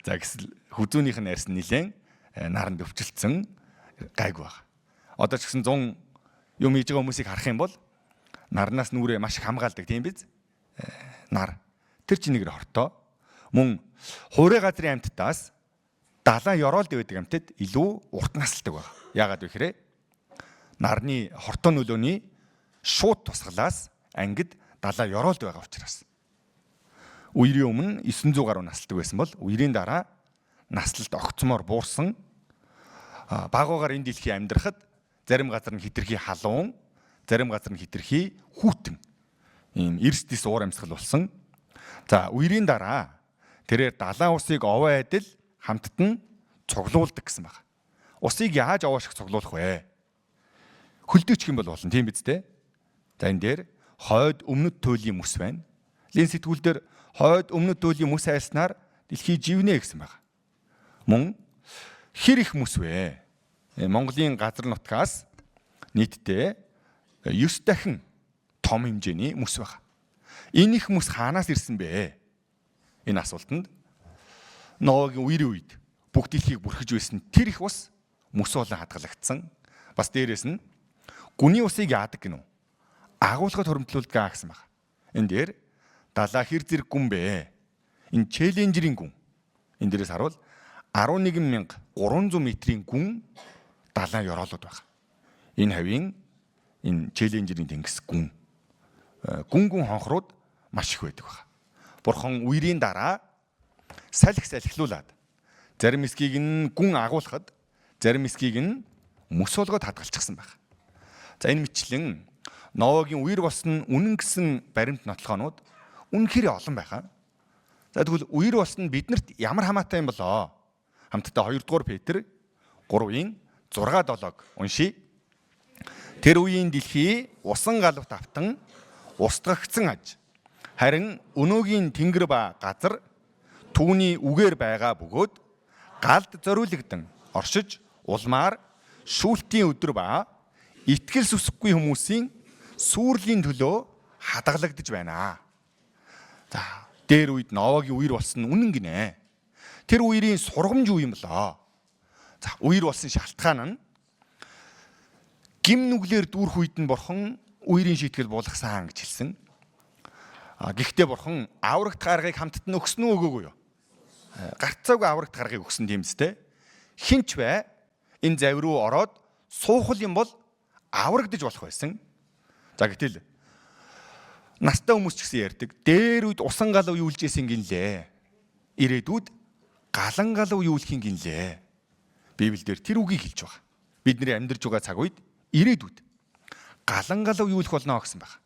За гэсэл хүзүүнийх нь арьс нилээн наранд өвчлцэн гайгүй байгаа. Одоо ч гэсэн 100 юм хийж байгаа хүмүүсийг харах юм бол нарнаас нүрээ маш их хамгаалдаг тийм биз? Нар тэр чинийгэр хортоо мөн хуурай газрын амьтдаас далайн ёроолд байдаг амьтад илүү урт насалдаг байна. Яагаад вэ гэхээр нарны хортоо нөлөөний шууд тусгалаас ангид далайн ёроолд байгаа учраас. Үерийн өмнө 900 гаруй насалдаг байсан бол үерийн дараа наслалт огцмоор буурсан. Багуугаар энэ дэлхий амьдрахад зарим газар нь хитрхи халуун, зарим газар нь хитрхи хүүтэн. Ийм эрс дэс уур амьсгал болсон. За үерийн дараа тэрээр далайн усыг овоо адил хамтд нь цуглуулдаг гэсэн байна. Усыг яаж овоо шиг цуглуулах вэ? Хөлдөөчих юм бол болно тийм биз дээ. За энэ дээр хойд өмнөд туйлын мэс байна. Лийн сэтгүүл дээр хойд өмнөд туйлын мэс айлснаар дэлхий живнэ гэсэн байна. Мөн хэр их мэс вэ? Монголын газар нутгаас нийтдээ 9 дахин том хэмжээний мэс байна. Энэ их мэс хаанаас ирсэн бэ? Энэ асуултанд Ноагийн үерийн үед бүх дэлхийг бүрхэж байсан тэр их ус мэс болон хадгалагдсан. Бас дээрэс нь гүний усыг яадаг гинүү? Агуулгад хуримтлуулдаг гэсэн байна. Энэ дээр далаа хэр зэрэг гүн бэ? Энэ челленжерийн гүн. Энэ дээрээс харуул 11,300 метрийн гүн далайн ёроолууд байна. Энэ хавийн энэ челленжерийн тэнгис гүн. Гүн хонхрууд маш их байдаг байна. Бурхан үерийн дараа салхилуулад зарим хэсгийг нь гүн агуулхад зарим хэсгийг нь мөс болгоод хадгалчихсан байна. За энэ мэтлэн Ноагийн үер болсон үнэн гэсэн баримт нотлохоонууд үнэхээр олон байна. За тэгвэл үер болсон биднэрт ямар хамаатай юм болоо? Хамтдаа 2 дугаар Петр 3-ын 6-7-г уншийе. Тэр үеийн дэлхий усан галавт автан устгагдсан аж. Харин өнөөгийн тэнгэр ба газар түүний үгээр байгаа бөгөөд галд зориулагдсан оршиж улмаар шүүлтийн өдөр ба итгэл сүсэхгүй хүмүүсийн сүрлийн төлөө хадгалагдж байна. За дээр үед Ноагийн үер болсон үнэн гинэ. Тэр үерийн сургамж юу юм болоо? За үер болсон шалтгаан нь гим нүглэр дүүрх үед нь бурхан үерийн шийтгэл буулгасан гэж хэлсэн. Гэхдээ бурхан аврагт гаргыг хамтд нь өгсөн үү өгөөгүй юу? Гарцаагүй аврагт гаргыг өгсөн тийм үстэй. Хинч бай энэ завь руу ороод суухал юм бол аврагдаж болох байсан. За гэтэл настай хүмүүс ч гэсэн ярьдаг. Дээр үед усан галав юу илжсэн гинлээ. Ирээдүйд галан галав юу илхийн гинлээ. Библиэлд тэр үгийг хэлж байгаа. Бидний амьдарч байгаа цаг үед ирээдүйд галан галав юу илэх болно гэсэн байна.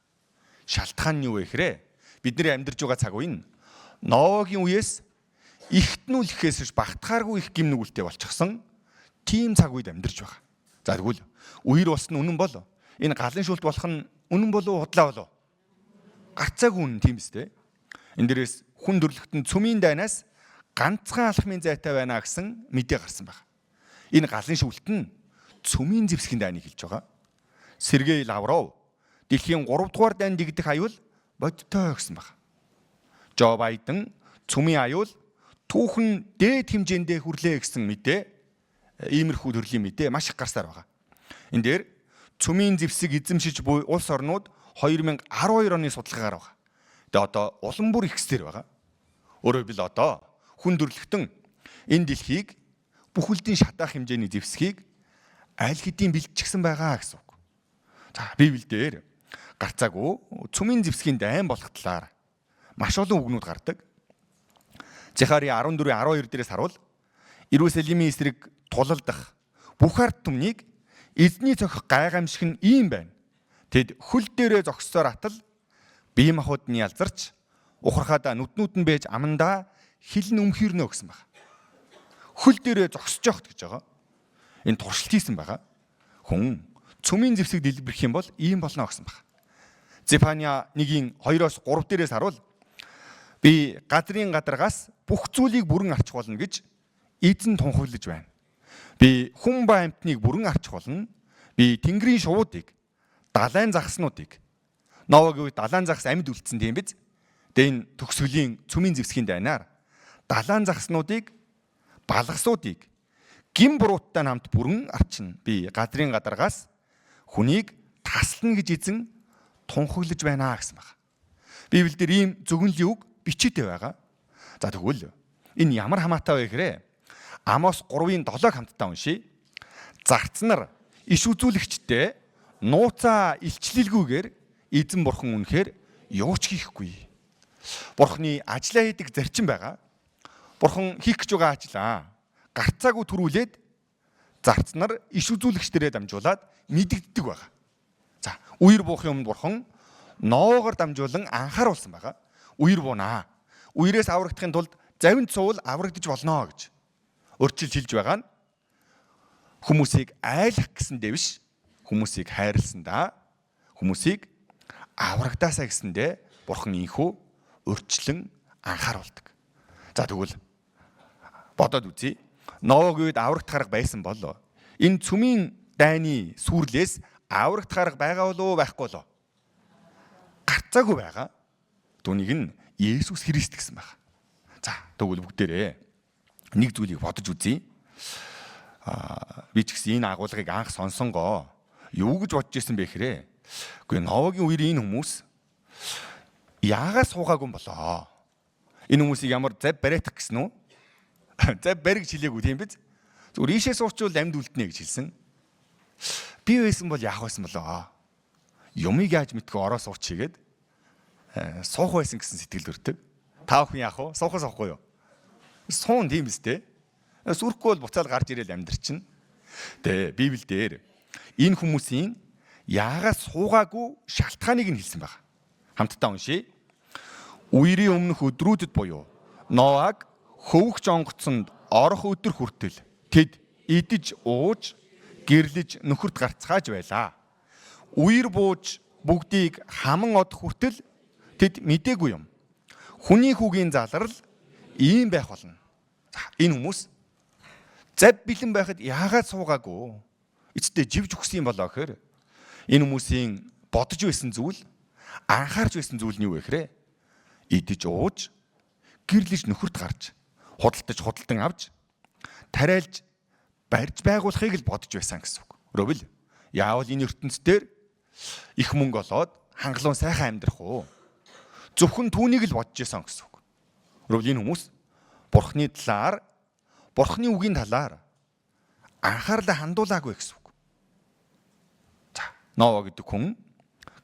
Шалтгаан нь юу вэ гэхээр бидний амьдарч байгаа цаг үе нь Ноагийн үеэс ихтнүүлэхээс багтахааргүй их гим нүгэлтэй болчихсон тийм цаг үед амьдарч байгаа. За тэгвэл үер болсон үнэн бол энэ галын шүлт болох нь үнэн болов худлаа болов? Гарцаагүй үнэн тийм үстэй. Энэ дээрээс хүн төрлөختөнд цөмийн дайнаас ганцхан алхмын зайтай байна гэсэн мэдээ гарсан байна. Энэ галын шүлт нь цөмийн зэвсгийн дайныг хэлж байгаа. Сергей Лавров дэлхийн 3 дугаар дайнд дэгдэх аюул бодтой гэсэн байна. Жо Байден цөмийн аюул түүхэн дээд хэмжээндээ хүрлээ гэсэн мэдээ, иймэрхүү төрлийн мэдээ маш их гарсаар байгаа. Энэ дээр цөмийн зэвсэг эзэмшиж буй улс орнууд 2012 оны судалгаагаар байгаа. Тэгээ одоо улам бүр ихсээр байгаа. Өөрөөр хэлбэл одоо хүн төрлөختөн энэ дэлхийг бүхэлдийн шатаах хэмжээний зэвсгийг аль хэдийн бэлтжигсэн байгаа гэсэн үг. За Библиэлд гарцаагүй цөмийн зэвсгийн дайн болох талаар маш олон үгнүүд гардаг. Захари 14:12 дээрээс харуул Иерусалимийн эсрэг тулалдах бүх ард түмнийг эзний цохих гайхамшиг нь ийм байна. Тэд хөл дээрээ зогссоор атал бие махбод нь ялзарч ухрахада нүднүүд нь бэж амандаа хилэн өмхирнө гэсэн байна. Хөл дээрээ зогсож явахт гэж байгаа. Энэ туршилт хийсэн байгаа. Хүн цөмийн зэвсэг дэлбэрэх юм бол ийм болно гэсэн байна. Зефания 1-ийн 2-оос 3 дээрээс харуул би газрын гадаргаас бүх зүйлийг бүрэн арчих болно гэж эзэн тунхаглаж байна. Би хүн ба амьтныг бүрэн арчих болно. Би тэнгэрийн шувуудыг, далайн загснуудыг, Новагийн үед далайн загс амьд үлдсэн тийм биз? Тэгээ энэ төгсгөлийн цөмийн зэвсгийн дайнаар далайн загснуудыг, балгасуудыг гин бурууттай хамт бүрэн арчна. Би газрын гадаргаас хүнийг таслана гэж эзэн тунхаглаж байна гэсэн байна. Библиэлд ийм зөвгөнлийн үг бичээтэй байгаа. За тэгвэл энэ ямар хамаатай вэ гэхээр Амос 3-ын 7-ыг хамтдаа уншийе. Зарцнаар иш үзүүлэгчтэй нууцаа илчлэлгүйгээр эзэн бурхан үнэхээр юуч хийхгүй. Бурханы ажиллаа хийдэг зарчим байгаа. Бурхан хийх гэж байгаа ажлаа гарцаагүй төрүүлээд зарцнаар иш үзүүлэгчдэрээ дамжуулаад мэдэгддэг байгаа. За, үер буухын өмнө бурхан Ноогоор дамжуулан анхааруулсан байгаа. Үер буунаа. Үерээс аврагдахын тулд завинд суул аврагдаж болно гэж урьдчилж хэлж байгаа нь хүмүүсийг айлах гэсэндээ биш, хүмүүсийг хайрласандаа, хүмүүсийг аврагдаасаа гэсэндээ бурхан ийхүү урьдчилан анхааруулдаг. За тэгвэл бодоод үзье. Ноагийн үед аврагт харга байсан болоо. Энэ цөмийн дайны сүрлээс аврагт харга байгаа болов уу, байхгүй болов? Гарцаагүй байгаа. Түүнийг нь Есүс Христ гэсэн байна. За тэгвэл бүгдээрээ нэг зүйлийг бодож үзье. Би ч гэсэн энэ агуулгыг анх сонсонгоо юу гэж бодож ирсэн бэ гэхээр үгүй Ноагийн үеийн энэ хүмүүс яагаад суугаагүй юм болоо? Энэ хүмүүсийг ямар зав бариадах гэсэн үү? Зав барих хэлээгүй тийм биз? Зүгээр ийшээ суучвал амьд үлднэ гэж хэлсэн. Би байсан бол яах байсан болоо? Юмыг яаж мэдгүй ороо суучихгээд суух байсан гэсэн сэтгэл төрдөг. Та бүхэн яах вэ? Суухаас авахгүй юу? Суун тийм биз дээ. Сүрхгүй бол буцаал гарч ирэл амьдрчин. Тэгээ Библиэлд энэ хүмүүсийн яагаад суугаагүй шалтгааныг нь хэлсэн байна. Хамтдаа уншийе. Үерийн өмнөх өдрүүдэд буюу Ноаг хөвгч онгоцонд орох өдөр хүртэл тэд идэж ууж гэрлэж нөхөрт гарцгааж байлаа. Үер бууж бүгдийг хаман одох хүртэл тэд мэдээгүй юм. Хүний хүүгийн залрал ийм байх болно. Энэ хүмүүс зав бэлэн байхад яагаад суугаагүй? Эцдээ живж өгсөн юм болоо гэхээр энэ хүмүүсийн бодож байсан зүйл, анхаарч байсан зүйл нь юу вэ гэхээр идэж ууж, гэрлэж нөхөрт гарч, худалдан авч, тариалж, барьж байгуулахыг л бодож байсан гэсэн үг. Өөрөөр яавал энэ ертөнцийн их мөнгө олоод хангалуун сайхан амьдрах уу? Зөвхөн түүнийг л бодож байсан гэсэн үг. Өөрөөр энэ хүмүүс Бурхны талаар, Бурхны үгийн талаар анхаарлаа хандуулаагүй гэсэн үг. За, Ноа гэдэг хүн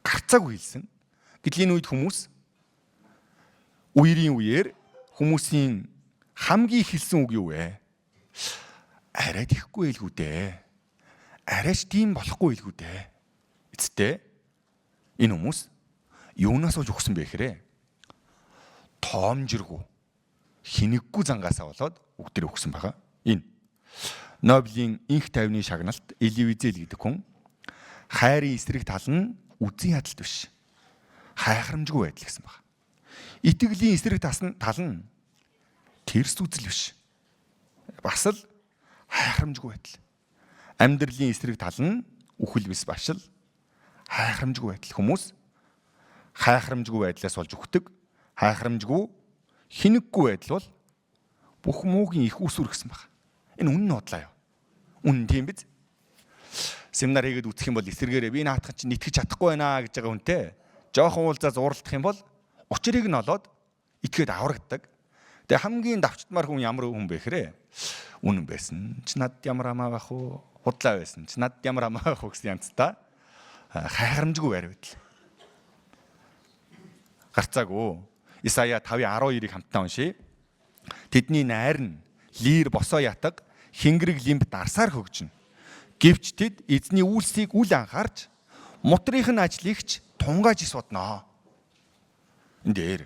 гарцаагүй хэлсэн. Гэтэл энэ үед хүмүүс үерийн үеэр хүмүүсийн хамгийн их хэлсэн үг юу вэ? Арай тийхгүй илгүү дээ. Арайч тийм болохгүй илгүү дээ. Эцтэй энэ хүмүүс юунаас олж өгсөн бэ гэхээр тоомжиргүй хинэггүй зангаасаа болоод үг дээр өгсөн байгаа. Энэ Нобелийн инх тайвны шагналт Эли Визел гэдэг хүн хайрын эсрэг тал нь үзэн ядалт биш. Хайхрамжгүй байдал гэсэн байна. Итгэлийн эсрэг тал нь тэрс үзэл биш. Бас л хайхрамжгүй байдал. Амьдралын эсрэг тал нь үхэл бис башил хайхрамжгүй байдал. Хүмүүс хайхрамжгүй байдлаас болж өгдөг. Хайхрамжгүй хинэггүй байдал бол бүх муугийн их усүр гэсэн байна. Энэ үнэн бодлоо юу? Үнэн тийм биз? Семинар хийгээд үтсэх юм бол эсэргээрээ би наатах чинь итгэж чадахгүй байна гэж байгаа хүнтэй жоохон уулзаа зууралдах юм бол учрыг нь олоод итгээд аврагддаг. Тэгээ хамгийн давчтмаар хүн ямар хүн бэ гэхээр үнэн байсан ч над ямар амаа байх уу? Худлаа байсан ч над ямар амаа байх уу гэсэн янзтай хайхрамжгүй байр байдал. Гарцаагүй Исая 5:12-ыг хамтдаа уншийе. Тэдний найр нь лир босоо ятаг хингэрэг лимб дарсаар хөгжинэ. Гэвч тэд эзний үйлсийг үл анхаарч Мутрынх нь ажлыгч тунгааж ис бодноо. Энэ дээр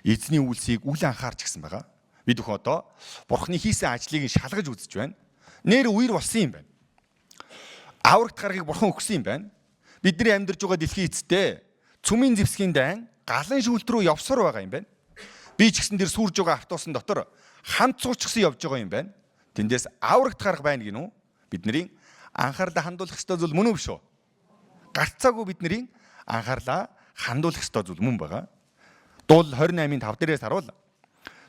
эзний үйлсийг үл анхаарч гисэн байгаа. Бид бүхэн одоо Бурхны хийсэн ажлыг шалгаж үзэж байна. Нэр үер болсон юм байна. Аврагт гарахыг Бурхан өгсөн юм байна. Бидний амьдарч байгаа дэлхийн эцэстээ цүмийн зэвсгийн дайн галан шүүлт рүү явсаар байгаа юм байна. Би ч гэсэн тэр сүрж байгаа автобусын дотор хамт суучихсан явж байгаа юм байна. Тэндээс аврагт гарах байна гинүү. Бидний анхаарлаа хандуулах ёстой зүйл мөн үү биш үү? Гарцаагүй бидний анхаарлаа хандуулах ёстой зүйл мөн байгаа. Дуул 28-ын 5 дээрээс харуул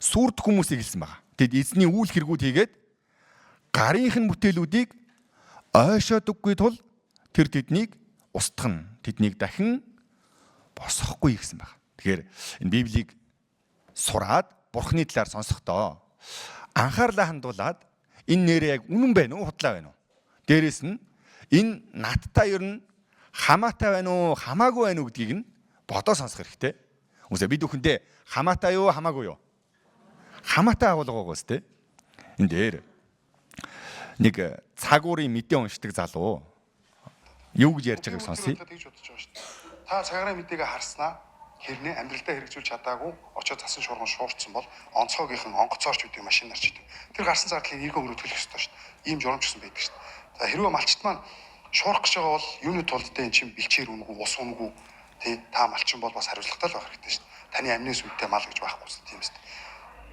сүрд хүмүүсийг хэлсэн байгаа. Тэд эзний үйл хэрэгүүд хийгээд гарынх нь бүтээлүүдийг ойшоодөггүй тул тэр тэднийг устгана. Тэднийг дахин босгохгүй гэсэн байна. Тэгэхээр энэ Библийг сураад Бурхны талаар сонсохдоо анхаарлаа хандуулаад энэ нэр яг үнэн байна уу, худлаа байна уу? Дээрээс нь энэ надтай ер нь хамаатай байна уу, хамаагүй байна уу гэдгийг нь бодоо сонсох хэрэгтэй. Үгүй бид бүхэндээ хамаатай юу, хамаагүй юу? Хамаатай агуулга байгаа үстэй. Энэ дээр нэг цагуурын мэдээ уншдаг залуу юу гэж ярьж байгааг сонсъё. Та цагаарын мэдээг харснаа хэрнээ амьдралдаа хэрэгжүүлж чадаагүй очоод цасан шуурган шуурцсан бол онцгойгийнхэн онгоцоорч үүдээ машин нарч идэв. Тэр гарсан зардлыг эргөө өрөө төлөх ёстой шүү дээ. Ийм журамчсан байдаг шүү дээ. За хэрвээ малчт маань шуурах гэж байгаа бол юуны тулд тэ эн чинь бэлчээр үнгүй, ус үнгүй тий та малчин бол бас хариуцлагатай л байх хэрэгтэй шүү дээ. Таны амнаас үүдтэй мал гэж байхгүй тийм үст.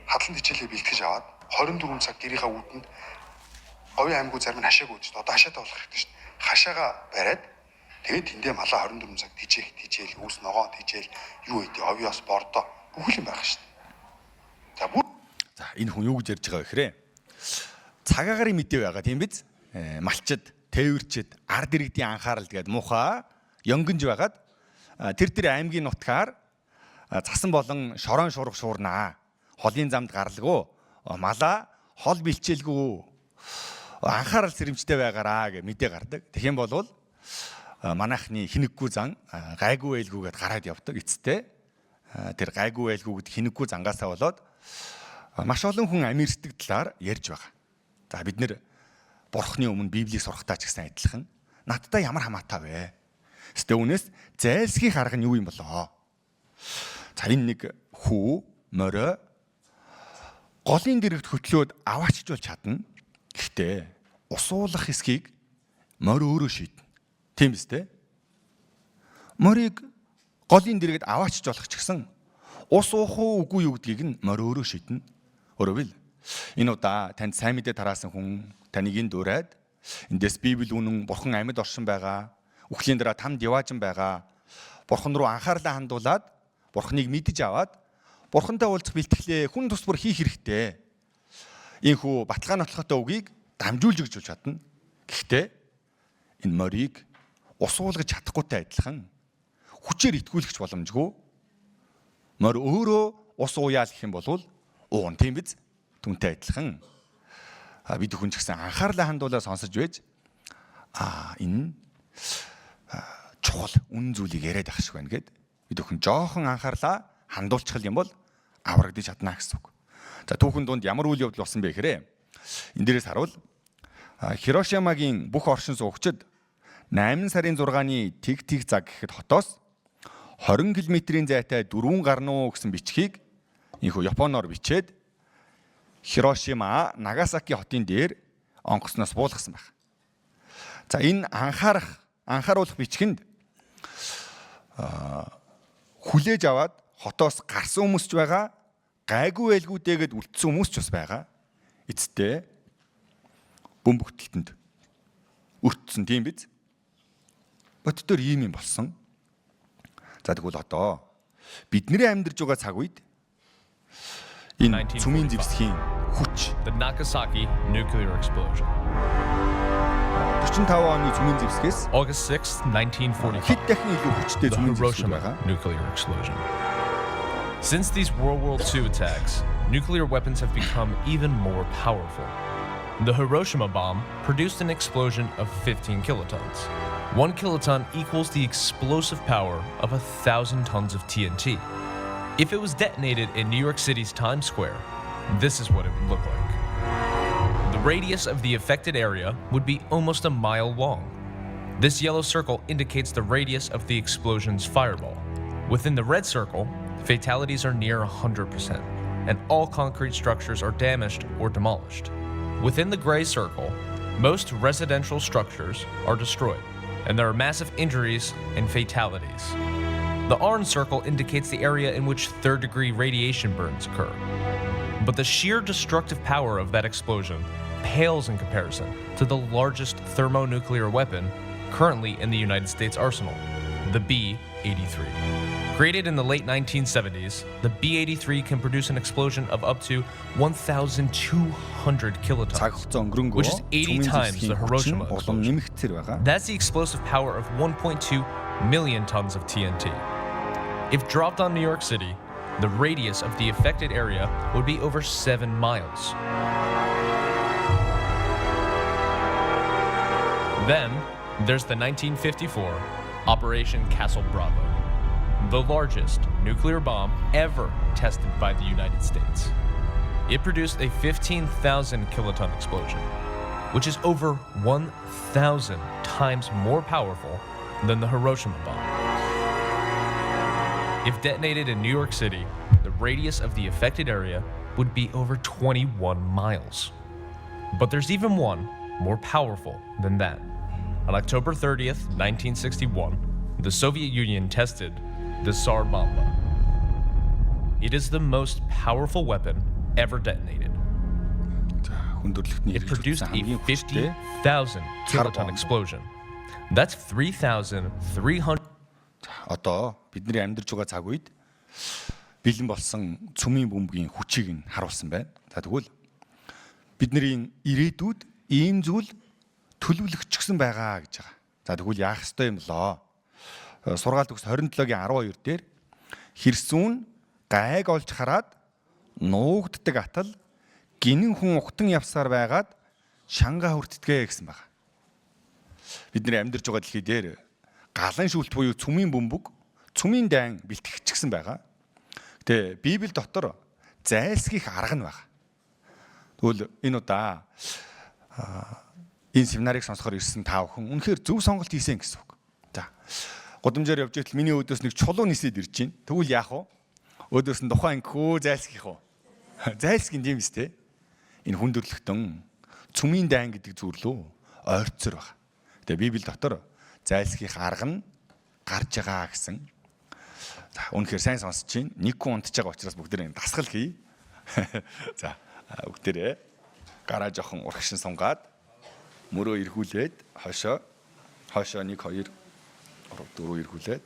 Хадлан хичээлээ бэлтгэж аваад 24 цаг гэрийнхаа үүдэнд говийн аймагуд зарим нь хашааг үүдэж одоо хашаатай болох хэрэгтэй шүү дээ. Хашаага бариад тэгээд тэндээ малаа 24 цаг тижээл үүс ногоон тижээл юу гэдэг овёос бордо бүхэл юм байх шүү дээ. За энэ хүн юу гэж ярьж байгаа вэ гэхээр цагаагаар мэдээ байгаа тийм биз? Малчид, тээвэрчид, ард иргэдийн анхаарал тэгээд муухай ёнгонж байгаад тэр аймгийн нутгаар цасан болон шорон шуурх шуурнаа. Холын замд гаралгүй малаа хол бэлчээлгүй анхаарал сэрэмжтэй байгаараа гэж мэдээ гардаг. Тэгэх юм бол манайхны хинэггүй зан гайгүй байлгүйгээд гараад явдаг эцтэй. Тэр гайгүй байлгүй гэдэг хинэггүй зангаасаа болоод маш олон хүн амьэрсдэг талаар ярьж байгаа. За бид нэр Бурхны өмнө Библийг сурахтаа ч гэсэн адилхан. Надтай ямар хамаатай вэ? Гэтэ үнээс зайлсхийх арга нь юу юм болоо? За энэ нэг хүү морио голын дэрэгт хөтлөөд аваачж бол чадна. Гэхдээ усуулах хэсгийг морь өөрөө шийднэ. Тийм биз дээ? Морийг голын дэрэгт аваачж болох ч гэсэн ус уух уу үгүй юу гэдгийг нь морь өөрөө шийднэ. Өөрөөр энэ удаа танд сайн мэдээ тараасан хүн таныг энэ дуурайд эндээс Библи үнэн Бурхан амьд оршин байгаа. Үхлийн дараа тамд яваажин байгаа. Бурхан руу анхаарлаа хандуулад Бурханыг мэдэж аваад Бурхантай уулзах бэлтгэлээ хүн тус бүр хийх хэрэгтэй. Ийхүү баталгаа нотлохтой үгийг дамжуулж өгч чадна. Гэхдээ энэ морийг усуулгаж чадахгүйтэй адилхан хүчээр итгүүлэх боломжгүй. Морь өөрөө ус ууяа гэх юм бол уун тийм биз? Түнтэй адилхан. Бид хүн ч гэсэн анхаарлаа хандуулаад сонсож байж энэ чухал үнэн зүйлийг яриад ах шиг байна гэд бид бүхэн жоохон анхаарлаа хандуулчих юм бол аврагдаж чадна гэсэн үг. За түүхэн дунд ямар үйл явдал болсон бэ гэхээр энэ дээрээс харуул Хирошимагийн бүх оршин суугчид 8 сарын 6-ны тэг цаг гэхэд хотоос 20 км-ийн зайтай 4 гарнуу гэсэн бичгийг ийхүү Японоор бичээд Хирошима, Нагасаки хотын дээр онгоцноос буулгасан байна. За энэ анхааруулах бичгэнд хүлээж аваад хотоос гарсан хүмүүс ч байгаа, гайгүй байлгүйдээгээд үлдсэн хүмүүс ч бас байгаа. Эцэстээ бөмбөгтөлтөнд өртсөн тийм биз? Боддоор ийм юм болсон. За тэгвэл одоо бидний амьдарч байгаа цаг үед энэ цүмийн зэвсгийн хүч the Nagasaki nuclear explosion. 45 оны цүмийн зэвсгээс August 6, 1945. хэд дахин илүү хүчтэй The цүмийн зэвсэг Hiroshima байгаа. nuclear explosion. Since these World War II attacks, nuclear weapons have become even more powerful. The Hiroshima bomb produced an explosion of 15 kilotons. 1 kiloton equals the explosive power of 1,000 tons of TNT. If it was detonated in New York City's Times Square, this is what it would look like. The radius of the affected area would be almost a mile long. This yellow circle indicates the radius of the explosion's fireball. Within the red circle, fatalities are near 100%, and all concrete structures are damaged or demolished. Within the gray circle, most residential structures are destroyed, and there are massive injuries and fatalities. The orange circle indicates the area in which third-degree radiation burns occur. But the sheer destructive power of that explosion pales in comparison to the largest thermonuclear weapon currently in the United States arsenal, the B-83. Created in the late 1970s, the B-83 can produce an explosion of up to 1,200 цаг kilotons, хугацаа өнгөрөнгөө which is 80 times the Hiroshima улам explosion. нэмэгдсээр байгаа. That's the explosive power of 1.2 million tons of TNT. If dropped on New York City, the radius of the affected area would be over 7 miles. Then, there's the 1954 Operation Castle Bravo, the largest nuclear bomb ever tested by the United States. It produced a 15,000 kiloton explosion, which is over 1,000 times more powerful than the Hiroshima bomb. If detonated in New York City, the radius of the affected area would be over 21 miles. But there's even one more powerful than that. On October 30th, 1961, the Soviet Union tested the Tsar Bomba. It is the most powerful weapon ever detonated. Хүндрэлтний It produced a 50,000 kiloton explosion. That's 3,300. Одоо бидний амьдарч байгаа цаг үед бэлэн болсон цөмийн бөмбөгийн хүчийг нь харуулсан байна. За тэгвэл бидний ирээдүйд ийм зүйл төлөвлөгчсөн байгаа гэж байгаа. За тэгвэл яах ёстой юм болоо? Сургаалт төгс 27-гийн 12 дээр хэрсүүн гайг олж хараад нуугддаг атал гинэн хүн ухтан явсаар байгаад шангаа хүртдэгэ гэсэн байна. Бидний амьдарч байгаа дэлхий дээр галан шүлт буюу цөмийн бөмбөг, цөмийн дайн бэлтгэгчсэн байгаа. Гэтэ Библи дотор зайлсхийх арга нь байна. Тэгвэл энэ удаа энэ семинарыг сонсохоор ирсэн та бүхэн үнэхээр зөв сонголт хийсэн гэсэн үг. За. Гудамжаар явж итэл миний өдөөс нэг чулуу нисээд ирж байна. Тэгвэл яах вэ? Өдөөс нь тухайн хөө зайлсхийх үү? Зайлсхийх юм тест. Энэ хүндрэлтэн цөмийн дайн гэдэг зүйлөө ойрцоор байна. Тэгээ Библи дотор зайлсхийх арга нь гарч байгаа гэсэн. За, үнэхээр сайн сонсож байна. Нэг хүн унтж байгаа учраас бүгдээ дасгал хий. За, бүгдээ гараа жоохон урагшин сунгаад мөрөө эргүүлээд хойшоо 1 2 3 4 эргүүлээд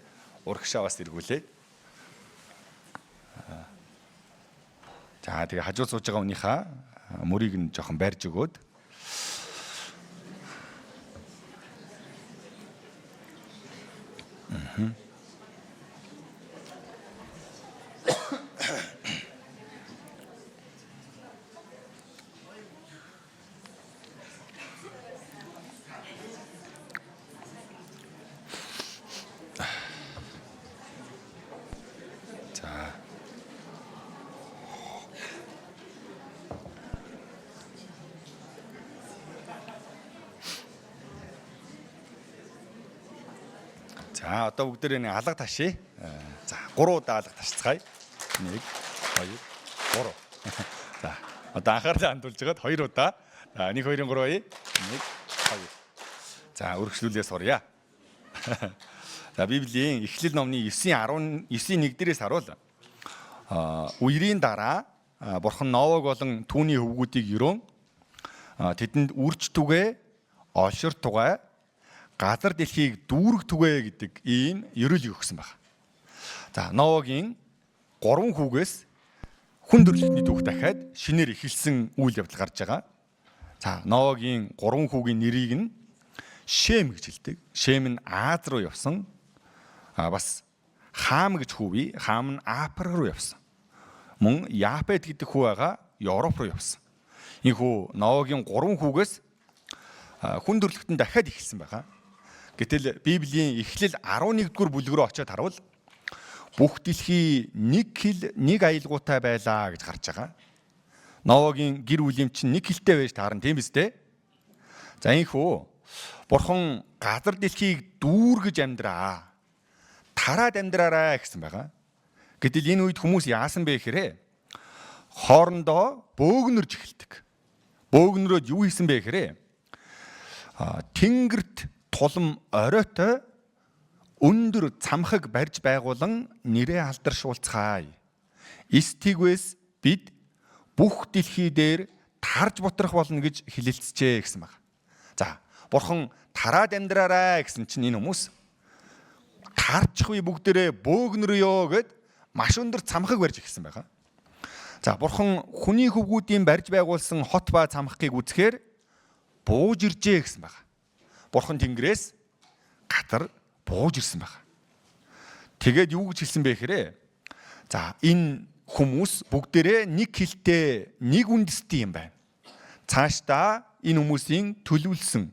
урагшаа бас эргүүлээд. За, тэгээ хажуу сууж байгаа хүнийхээ мөрийг нь жоохон барьж өгөөд. За, одоо бүгдээ нэг алга ташъя. За, 3 удаа алга ташцгаая. 1 2 3. За, одоо анхаарлаа хандуулж байгаад 2 удаа. За, 1 2 3 1 2. За, өргөжлүүлээ сурья. За, Библийн Эхлэл номны 9:19-1 дээрээс харуул. Үерийн дараа Бурхан Новог болон түүний хөвгүүдийг өрөөн тэдэнд үрч түгээ, олшир тугай, газар дэлхийг дүүрэг түгээ гэдэг ийм ерөөлийг өгсөн байна. За, Новогийн 3 хүүгээс хүндрэлтний түүх дахиад шинээр эхэлсэн үйл явдал гарч байгаа. За, Новогийн 3 хүүгийн нэрийг нь Шем гэж хэлдэг. Шем нь Аз руу явсан. Бас Хаам гэж хүү бий. Хаам нь Апар руу явсан. Мөн Япет гэдэг хүү байгаа Европ руу явсан. Энэ хүү Новогийн 3 хүүгээс хүндрэлтэн дахиад эхэлсэн байгаа. Гэтэл Библийн Эхлэл 11-р бүлэг рүү очиод харуул бүх дэлхий нэг хил нэг аялгуутай байлаа гэж гарч байгаа. Новогийн гэр бүлийн чинь нэг хилтэй байж таарна тийм биз дээ. За, энэ хүү Бурхан газар дэлхийг дүүргэж амьдраа. Тараад амьдраарай гэсэн байгаа. Гэтэл энэ үед хүмүүс яасан бэ гэхээр хоорондоо бөөгнөрж эхэлдэг. Бөөгнөрөөд юу хийсэн бэ гэхээр тэнгэрт тулам оройтой өндөр цамхаг барьж байгуулан нэрээ алдаршуулцгаая. Истигвэс бид бүх дэлхий дээр тарж бутрах болно гэж хэлэлцжээ гэсэн байна. За, бурхан тараад амьдраарай гэсэн чинь энэ хүмүүс тарчихгүй бүгдээрээ бөөгнөрөё гэд маш өндөр цамхаг барьж эхэлсэн байгаа. За, бурхан хүний хөвгүүдийн барьж байгуулсан хот ба цамхгийг үзэхээр бууж иржээ гэсэн байна. Бурхан тэнгэрээс гатар бууж ирсэн байна. Тэгээд юу гэж хэлсэн бэ гэхээр за, энэ хүмүүс бүгдээрээ нэг хилтэй, нэг үндэстэй юм байна. Цаашдаа энэ хүмүүсийн төлөвлөсөн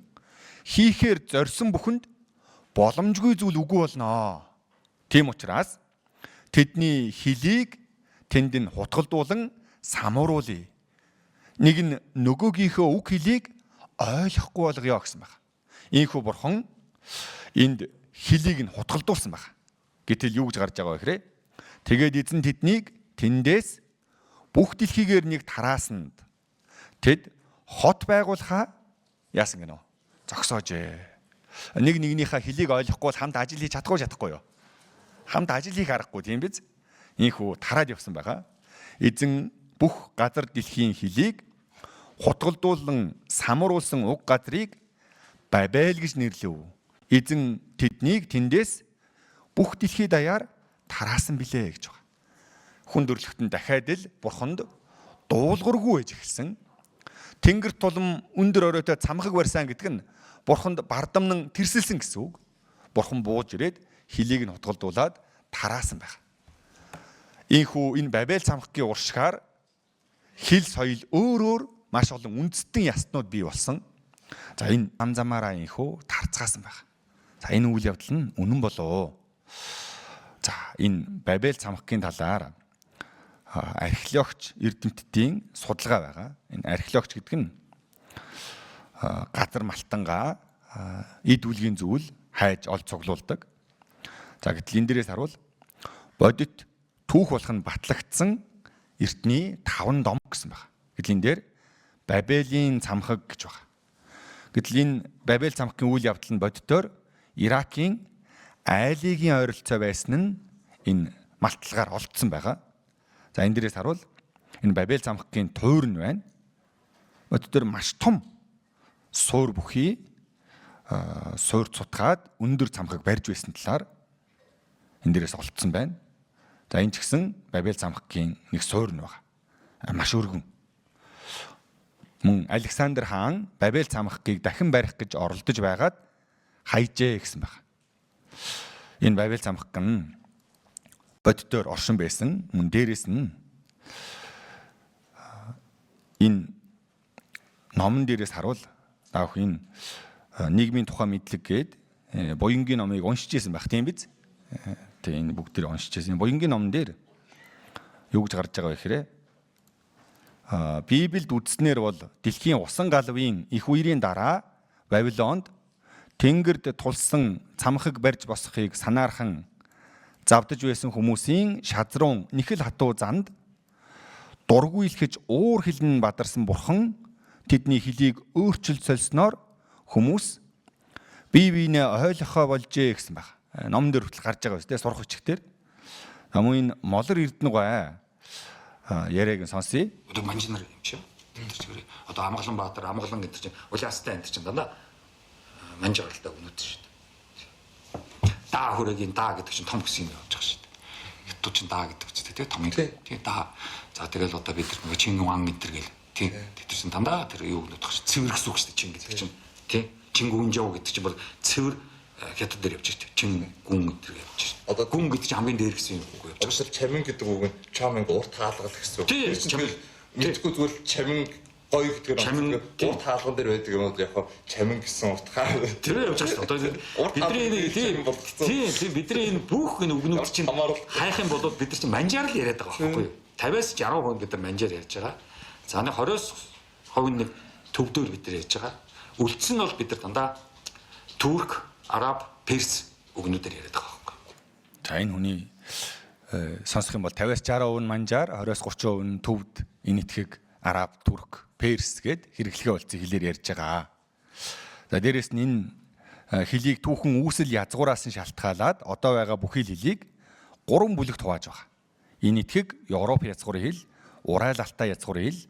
хийхээр зорьсон бүхэнд боломжгүй зүйл үгүй болно. Тийм учраас тэдний хилийг тэнд нь хутгалдуулан самууруулъя. Нэг нь нөгөөгийнхөө үг хэлийг ойлгохгүй болгоё гэсэн байна. Ийхүү бурхан энд хилийг нь хутгалдуулсан байна. Гэтэл юу гэж гарч байгаа вэ гэхээр тэгээд эзэн тэднийг тэндээс бүх дэлхийгээр нэг тараасанд тэд хот байгуулахаа яасан гэнэ үү? Зогсоожээ. Нэг нэгнийхээ хилийг ойлгохгүй хамт ажил хийж чадахгүй юу? Хамт ажил хийх аргагүй тийм биз? Ийхүү тараад явсан байгаа. Эзэн бүх газар дэлхийн хилийг хутгалдуулан самруулсан уг газрыг Бабел гэж нэрлэв. Эзэн тэднийг тэндээс бүх дэлхий даяар тараасан билээ гэж байна. Хүн дөрлөгтөн дахиад л бурханд дуулуургүй ээж эхэлсэн. Тэнгэр тулам өндөр оройтой цамхаг барьсан гэдэг нь бурханд бардамнан тэрсэлсэн гэсэн үг. Бурхан бууж ирээд хилийг нь хутгалдуулаад тараасан байна. Ийхүү энэ Бабел цамхгийн уршгаар хил соёл өөр маш олон үндэстэн ястнууд бий болсон. За, энэ замаараа ийхүү тарцгаасан байна. За, энэ үйл явдал нь үнэн болоо. За, энэ Бабел цамхгийн талаар археологч эрдэмтдийн судалгаа байгаа. Энэ археологч гэдэг нь газар малтангаа эд үлгийн зүйл хайж олж цуглуулдаг. За, гэтэл энэ дээрээс харуул бодит түүх болох нь батлагдсан эртний 5 дом гэсэн байна. Гэтэл энэ дээр Бабелийн цамхаг гэж байна. Гэтэл энэ Бабел цамхгийн үйл явдал нь бодитоор Иракийн айлыгийн ойролцоо байсан нь энэ малтлагаар олдсон байгаа. За, энэ дээрээс харуул энэ Бабел цамхгийн туйр нь байна. Бодитоор маш том суур бүхий суур цутгаад өндөр цамхаг барьж байсан талаар энэ дээрээс олдсон байна. За, энэ ч гэсэн Бабел цамхгийн нэг суур нь байна. Маш өргөн. Мөн Александр хаан Бабел цамхгийг дахин барих гэж оролдож байгаад хайжээ гэсэн байна. Энэ Бабел цамхаг нь бодитоор оршин байсан. Мөн дээрээс нь энэ номон дээрээс харуул даах энэ нийгмийн тухай мэдлэг гээд буянгийн номыг уншиж байсан байх тийм биз? Тэгээ энэ бүгд тэр уншиж байсан. Буянгийн номон дээр юу гэж гарч байгаа вэ гэхээр Библиэд үзснээр бол дэлхийн усан галвын их үерийн дараа Вавилонд тэнгэрд тулсан цамхаг барьж босхийг санаархан завдаж байсан хүмүүсийн шазруун нэхэл хатуу занд дургуйлхэж уур хилэн бадарсан бурхан тэдний хилийг өөрчилж сольсноор хүмүүс бие биенээ ойлгохоо болжээ гэсэн баг. Номон дээр хүртэл гарч байгаа биз дээ сурах бичгээр. Намын молор эрдэнэгүй яриаг сонсъё. Одоо манжинар юм шиг. Тэр чигээр одоо Амгалан Баатар, Амгалан гэдэг чинь улаастай энэ чинь дандаа манжгаралтай өнөд шүү дээ. Даа хүрэгийн даа гэдэг чинь том гэсэн юм явж байгаа шүү дээ. Хятад чинь даа гэдэг чинь тэгээ том юм. Тэгээ даа. За тэгэл одоо бид нэг Чингэн хаан гэдэг гээл тийм тэр чинь дандаа тэр юу гэнэ тох цэвэр гэсэн үг шүү дээ Чин гэдэг чинь тийм Чингүн жоо гэдэг чинь бол цэвэр хятад дээр явж шүү дээ. Чингүн гэдэг явж шүү. Одоо гүн гэдэг чинь хамгийн дээр гэсэн юм үг явж байгаа. Одоо чамин гэдэг үг нь чамин урт хаалгал гэсэн үг. Тийм мэдгүй зүгээр чамин гоё гэдэг нь урт хаалган дээр байдаг юм уу яг чамин гэсэн урт хаалгал тэр явж байгаа шүү. Одоо бидний тийм бидний энэ бүх энэ үгнүүд чинь хайх юм бол бид нар чинь манжаар л яриад байгаа байхгүй юу? 50-аас 60% бид нар манжаар ярьж байгаа. За нэг 20% нэг төвдөр бид нар ярьж байгаа. Үлдсэн нь бол бид нар дандаа турк, араб, перс үгнүүдээр яриад байгаа байхгүй. За энэ хүний сонсох юм бол 50-60% нь манжаар, 20-30% нь төвд энэтхэг, араб, турк, перс гэд хэрэглэгээ болцсон хэлээр ярьж байгаа. За дээрэс нь энэ хэлийг түүхэн үүсэл язгуураас нь шалтгаалаад одоо байгаа бүхий л хэлийг 3 бүлэгт хувааж байгаа. Энэтхэг, Европ язгуурын хэл, Урал Алтай язгуурын хэл,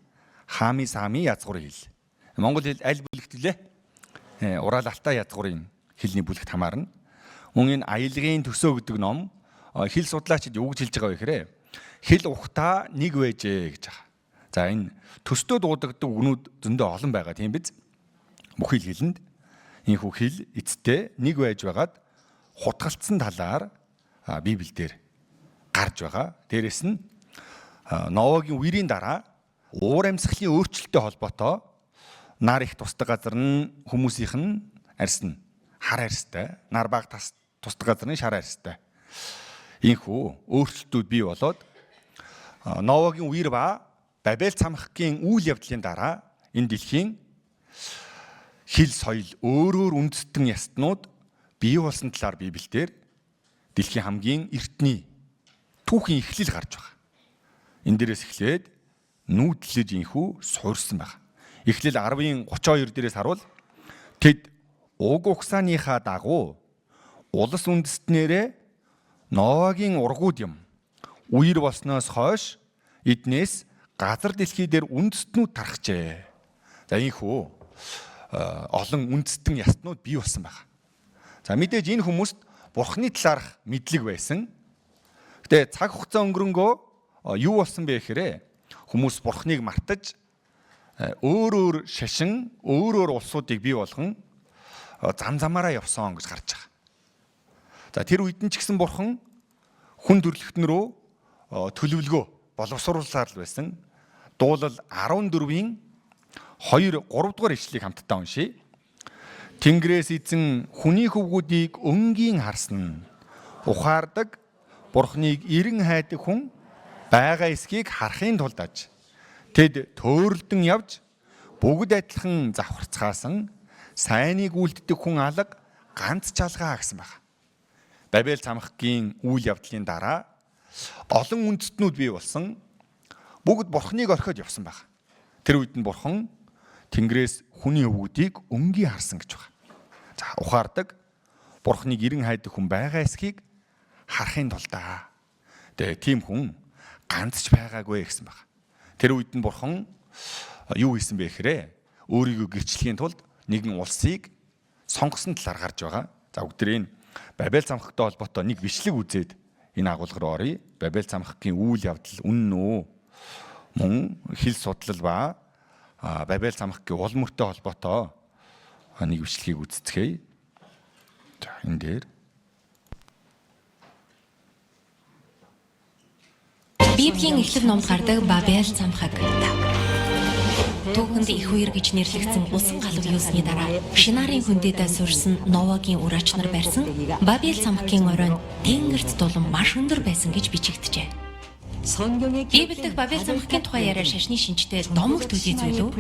Хами Сами язгуурын хэл. Монгол хэл аль бүлэгт лээ? Урал Алтай язгуурын хэлний бүлэгт хамаарна. Мөн энэ аялгын төсөө гэдэг ном хэл судлаачид юу гэж хэлж байгаа вэ гэхээр хэл ухтаа нэг байжээ гэж байгаа. За энэ төстөө дуудагддаг үгнүүд зөндөө олон байгаа тийм биз? Бүхий л хэлэнд энэхүү хэл эцтэй нэг байж байгаад хутгалцсан талаар Библиэлд гарч байгаа. Дээрэс нь Новогийн үерийн дараа уур амьсгалын өөрчлөлттэй холбоотой нар их тусдаг газар нь хүмүүсийнх нь арьсна. Хар арьстай, нар баг тусдаг газар нь шар арьстай. Ийхүү өөрчлөлтүүд бий болоод Новогийн үер ба Бабел цамхгийн үйл явдлын дараа энэ дэлхийн хэл соёл өөрөөр үндэстэн ястнууд бий болсон талаар Библиэлд дэлхийн хамгийн эртний түүхийн эхлэл гарч байгаа. Энэ дээрээс эхлээд нүүдлэж инхүү суурьсан байна. Эхлэл 10-ын 32 дээрээс харуул тэд уг угсааныхаа дагуу улс үндэстнэрээ Новогийн ургууд юм. Үер болсноос хойш эднээс газар дэлхий дээр үндэстнүүд тархжээ. За ийхүү олон үндэстэн ястнууд бий болсон байна. За мэдээж энэ хүмүүст Бурхны талаарх мэдлэг байсан. Гэтэ цаг хугацаа өнгөрөнгөө юу болсон бэ гэхээр хүмүүс Бурхныг мартаж өөр шашин, өөр улсуудыг бий болгон зам замаараа явсан гэж гарч байгаа. За тэр үед нь ч гэсэн Бурхан хүн төрлөختн рүү төлөвлөгөө боловсруулсаар л байсан. Дуулал 14-ийн 2-3 дугаар ишлэгийг хамтдаа уншийе. Тэнгэрээс эзэн хүний хөвгүүдийг өнгийн харсан. Ухаардаг Бурхныг эрен хайдаг хүн байгаа эсхийг харахын тулд аж. Тэд төөрөлдөн явж бүгд адилхан завхарцгаасан. Сайныг үлддэг хүн алга ганц чалгаа гэсэн байна. Бабел цамхгийн үйл явдлын дараа олон үндэстнүүд бий болсон. Бүгд Бурхныг орхиод явсан байна. Тэр үед нь Бурхан Тэнгэрээс хүний өвгүүдийг өнгийн харсан гэж байна. За ухаардаг Бурхныг эрен хайдаг хүн байгаа эсхийг харахын тулд тийм хүн ганц ч байгаагүй гэсэн байна. Тэр үед нь Бурхан юу хийсэн бэ гэхээр өөрийгөө гэрчлэхийн тулд нэгэн улсыг сонгосон талаар гарч байгаа. За бүгдээ энэ Бабел цамхагтай холбоотой нэг бичлэг үзээд энэ агуулга руу оръё. Бабел цамхгийн үйл явдал үнэн үү? Мөн хэл судлал ба Бабел цамхгийн уул мөртэй холбоотой нэг бичлэгийг үздэцгээе. За энэ дээр Библийн эхлэг номд гардаг Бабел цамхаг. Түүхэнд их үер гэж нэрлэгдсэн усан галав юусны дараа Шинарын хөндөдөө суурсан Новогийн үр ач нар барьсан Бабел цамхгийн оройн тэнгэрт дулам маш өндөр байсан гэж бичигджээ. Библиэд дэх Бабел цамхгийн тухай яриа шашны шинжтэй домог төдий зүйл үү?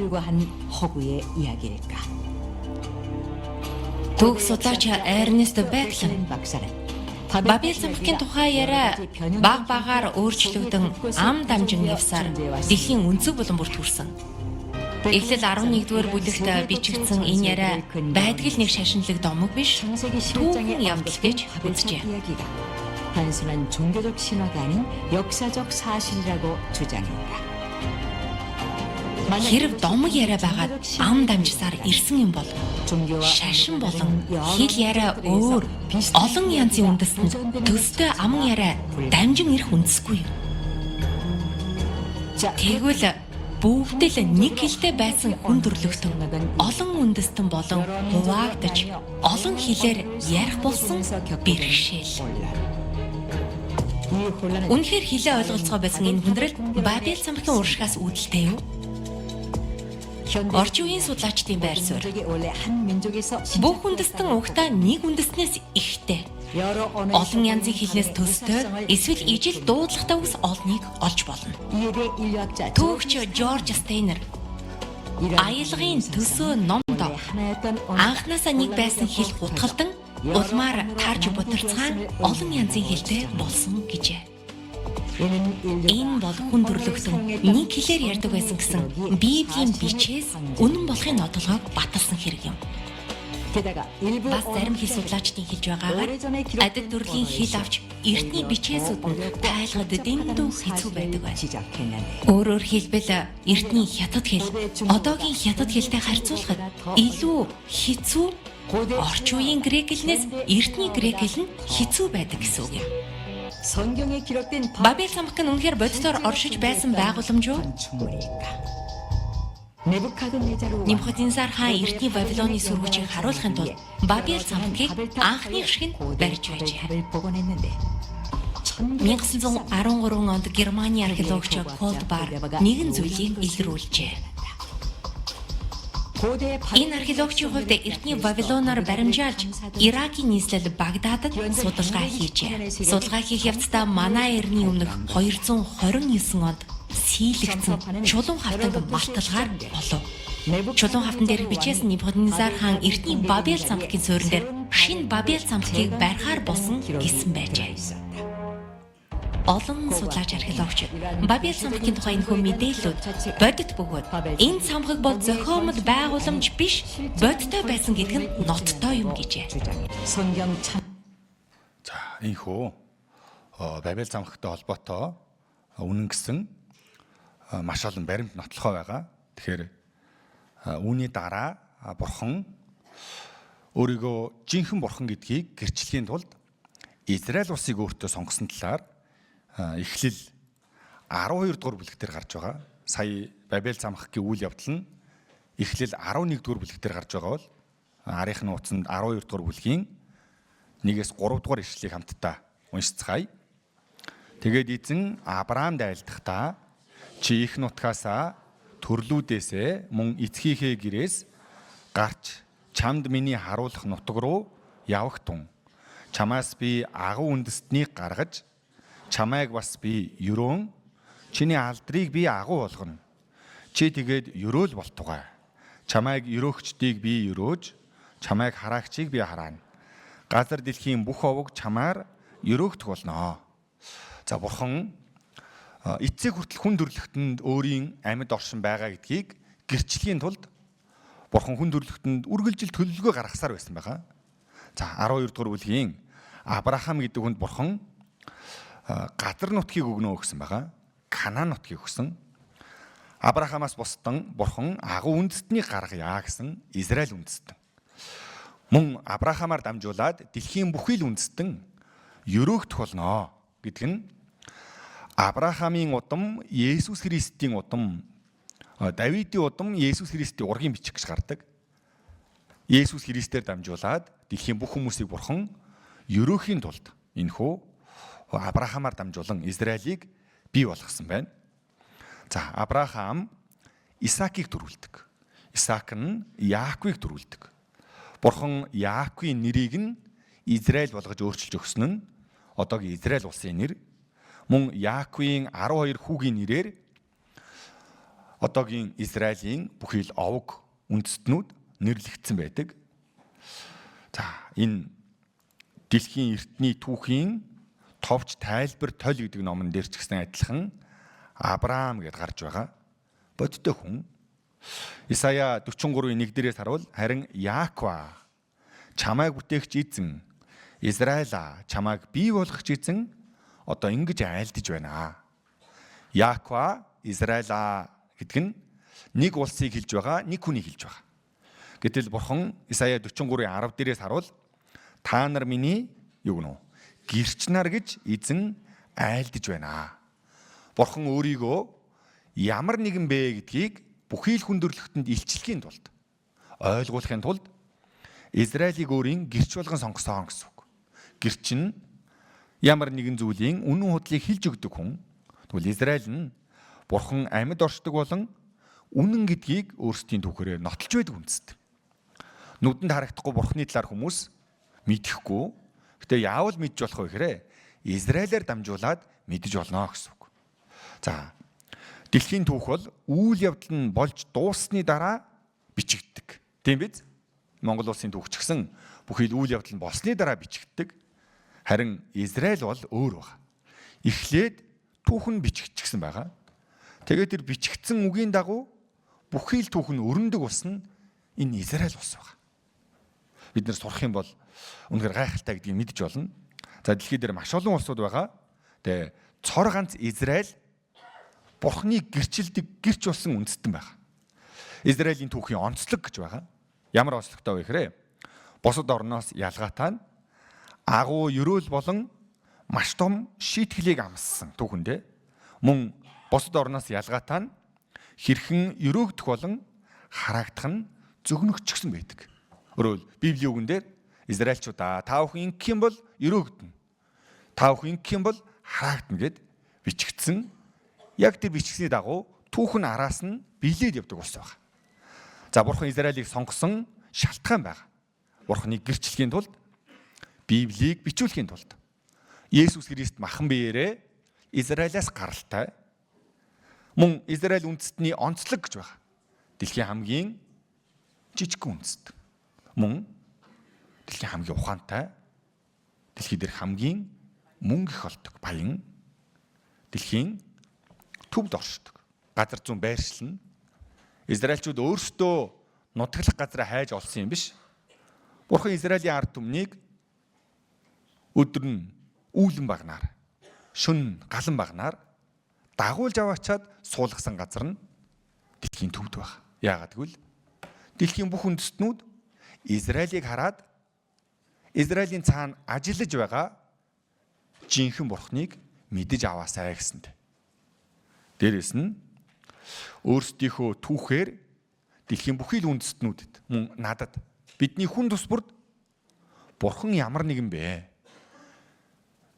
Түүх судлаач Эрнест Бэклэн Бабел цамхгийн тухай яриа баг багаар өөрчлөгдөн ам дамжин явсаар дэлхийн өнцөг болон бүрт хүрсэн. Эхлэл 11-р бүлэгт бичигдсэн энэ яриа байдгал нэг шашинлаг домог биш, түүхэн явдал гэж үзжээ. 단순한 종교적 신화가 아닌 역사적 사실이라고 주장했다. Хэрв домог яриа байгаад ам дамжсаар ирсэн юм бол шашин болон хэл яриа өөр олон янзын үндэстэн төстэй аман яриа дамжин ирэх үндэсгүй. Тэгвэл бүгд л нэг хэлтэй байсан хүн төрлөختөн олон үндэстэн болон хуваагдаж олон хэлээр ярих болсон бэрхшээл. Үнэхээр хэлээ ойлголцоо байсан энэ хүндрэл Бабел цамхгийн уршигаас үүдэлтэй юу? Орчин үеийн судлаачдын байр суурь. Бүх үндэстэн угтаа нэг үндэстнээс ихтэй. Олон янзын хэлнээс төстэй эсвэл ижил дуудлагатай ус олныг олж болно. Түүхч Жорж Стейнер аялгын төсөө номд Анхнаасаа нэг байсан хэл гутгалдан улмаар таарж будирцгаан олон янзын хэлтэй болсон гэжээ. Энэ бол хүн төрлөختөн нэг хэлээр ярьдаг байсан гэсэн Библийн бичээс үнэн болохын нотолгоог баталсан хэрэг юм. Бас зарим хэл судлаачдын хэлж байгаагаар адил төрлийн хэл авч эртний бичээсүүд нь тайлгад дэндүү хэцүү байдаг байна. Өөрөөр хэлбэл эртний хятад хэл одоогийн хятад хэлтэй харьцуулахад илүү хэцүү, орчин үеийн грек хэлнээс эртний грек хэл нь хэцүү байдаг гэсэн үг юм. Бабель самбах нь үнэхээр боддоор оршиж байсан байгууламж юу? Небукаднезар хаан эртний Вавилоны сүргүүчийг харуулахын тулд Бабель самбахыг анхных шиг нь барьж байжээ. 1913 онд Германы археологч Колдбар нэгэн зүйлийг илрүүлжээ. Энэ археологчийн хувьд эртний Вавилоноор баримжаалж Иракийн нийслэл Багдадад судалгаа хийжээ. Судалгаа хийх явцдаа манай эртний өмнөх 229 онд сийлэгдсэн чулуун хавтанг малталгаар болов. Чулуун хавтан дээр бичээс Небукаднезар хаан эртний Бабель самбахын суурин дээр шинэ Бабель самбахыг барихаар болсон гэсэн байжээ. Олон судлаач археологч Бабель самбахын тухай энэхүү мэдээллүүд бодит бөгөөд энэ самбахыг бол зохиомол байгууламж биш бодиттой байсан гэдэг нь ноцтой юм гэжээ. За энэхүү Бабель самбахтай холбоотой үнэн гэсэн маш олон баримт нотлохоо байгаа. Тэгэхээр үүний дараа бурхан өөрийгөө жинхэнэ бурхан гэдгийг гэрчлэхийн тулд Израиль улсыг өөртөө сонгосон талаар Эхлэл 12 дугаар бүлэгтэр гарч байгаа. Сая Бабель самбахын үйл явдал нь Эхлэл 11 дугаар бүлэгтэр гарч байгаа бол арийнхны утсанд 12 дугаар бүлгийн 1-3 дугаар ишлэлийг хамтдаа уншицгаая. Тэгээд эзэн Авраамд айлдахдаа чи их нутгаасаа төрлүүдээсээ мөн эцгийнхээ гэрээс гарч чамд миний харуулах нутаг руу явах тун. Чамаас би агуу үндэстнийг гаргаж чамайг бас би өрөөн, чиний алдрыг би агуу болгоно. Чи тэгээд өрөөл болтугай. Чамайг өрөөгчдийг би өрөөж, чамайг хараагчийг би хараана. Газар дэлхийн бүх овог чамаар өрөөгдөх болно. За бурхан эцэг хүртэл хүн төрлөختөнд өөрийн амьд оршин байгаа гэдгийг гэрчлэхийн тулд бурхан хүн төрлөختөнд үргэлжил төлөвлөгөө гаргасаар байсан байгаа. За 12 дугаар бүлгийн Авраам гэдэг хүнд бурхан газар нутгийг өгнө гэсэн байгаа. Канаан нутгийг өгсөн. Авраамаас бусдан бурхан агуу үндэстнийг гаргая гэсэн Израиль үндэстэн. Мөн Авраамаар дамжуулаад дэлхийн бүхий л үндэстэн өрөөгдөх болно гэдэг нь Авраамийн удам Есүс Христийн удам, Давидын удам Есүс Христийн ургийн бичих гэж гардаг. Есүс Христээр дамжуулаад дэлхийн бүх хүмүүсийг бурхан өрөөхийн тулд энэхүү Авраамаар дамжуулан Израилийг бий болгосон байна. За Авраам Исаакийг төрүүлдэг. Исаак нь Яаковыг төрүүлдэг. Бурхан Яаковын нэрийг нь Израиль болгож өөрчилж өгсөн нь одоогийн Израиль улсын нэр. Мөн Яаковын 12 хүүгийн нэрээр одоогийн Израилийн бүхий л овог үндэстнүүд нэрлэгдсэн байдаг. За энэ дэлхийн эртний түүхийн товч тайлбар толь гэдэг номон дээр ч гэсэн адилхан Авраам гэдээ гарч байгаа. Бодтой хүн. Исая 43:1 дээрээс харуул харин Яаква чамайг бүтээгч эзэн, Израиля чамайг бий болгогч эзэн одоо ингэж айлдж байна. Яаква, Израиля гэдэг нь нэг улсыг хэлж байгаа, нэг хүнийг хэлж байгаа. Гэтэл бурхан Исая 43:10 дээрээс харуул та нар миний юу гэнэ үү? Гэрч нар гэж эзэн айлдж байна. Бурхан өөрийгөө ямар нэгэн бэ гэдгийг бүхий л хүндрэлтэнд илчлэхийн тулд ойлгуулахын тулд Израилийг өөрийн гэрч болгон сонгосон гэсэн үг. Гэрч нь ямар нэгэн зүйлийн үнэн худлыг хэлж өгдөг хүн. Тэгвэл Израиль нь бурхан амьд оршдог болон үнэн гэдгийг өөрсдийн түүхээрээ нотолж байдаг үндэст. Нүдэнд харагдахгүй бурханы талаар хүмүүс мэдэхгүй. Гэтэ яавал мэдж болох вэ гэхээр Израилаар дамжуулаад мэдж болно гэсэн үг. За дэлхийн түүх бол үйл явдал нь болж дууссаны дараа бичигддэг. Тийм биз? Монгол улсын түүх ч гэсэн бүхий л үйл явдал нь болсны дараа бичигддэг. Харин Израиль бол өөр байна. Эхлээд түүх нь бичигдчихсэн байгаа. Тэгээд тэр бичигдсэн үгийн дагуу бүхий л түүх нь өрнөдөг болсон энэ Израиль улс байна. Бид нэр сурах юм бол үнэхээр гайхалтай гэдгийг мэдж болно. За дэлхийд дээр маш олон улсууд байгаа. Тэгээ цор ганц Израиль Бурхны гэрчилдэг гэрч болсон үндэстэн байна. Израилийн түүхийн онцлог гэж байгаа. Ямар онцлогтой вэ гэхээр бусад орноос ялгаатай нь агуу ерөөл болон маш том шийтгэлийг амссан түүхэндээ мөн бусад орноос ялгаатай нь хэрхэн өрөөгдөх болон харагдах нь зөгнөгчсөн байдаг. Өөрөөр Библийн үгэн дээр Израильчуудаа та бүхэн ингэх юм бол өрөөгдөнө. Та бүхэн ингэх юм бол харагдана гэд бичигдсэн. Яг тэр бичгсний дагуу түүхэн араас нь биелээд явдаг ус байна. За Бурхан Израилийг сонгосон шалтгаан байна. Бурханыг гэрчлэхийн тулд Библийг бичүүлэхийн тулд Есүс Христ махан биеэрээ Израилаас гаралтай мөн Израиль үндэстний онцлог гэж байна. Дэлхийн хамгийн жижигхэн үндэст. Мөн дэлхийн хамгийн ухаантай, дэлхий дээрх хамгийн мөнгө их олдог баян, дэлхийн төвд оршдог. Газар зүүн байршил нь Израильчууд өөрсдөө нутаглах газраа хайж олсон юм биш. Бурхан Израилийн ард түмнийг өдөр нь үүлэн багнаар, шөнө галан багнаар дагуулж аваачаад суулгасан газар нь дэлхийн төвд байна. Яагаад гэвэл дэлхийн бүх үндэстнүүд Израилийг хараад Израилийн цаана ажиллаж байгаа жинхэнэ Бурханыг мэдэж аваасай гэсэнд. Дээрээс нь өөрсдийнхөө түүхээр дэлхийн бүхий л үндэстнүүдэд мөн надад бидний хүн тус бүрд Бурхан ямар нэгэн бэ?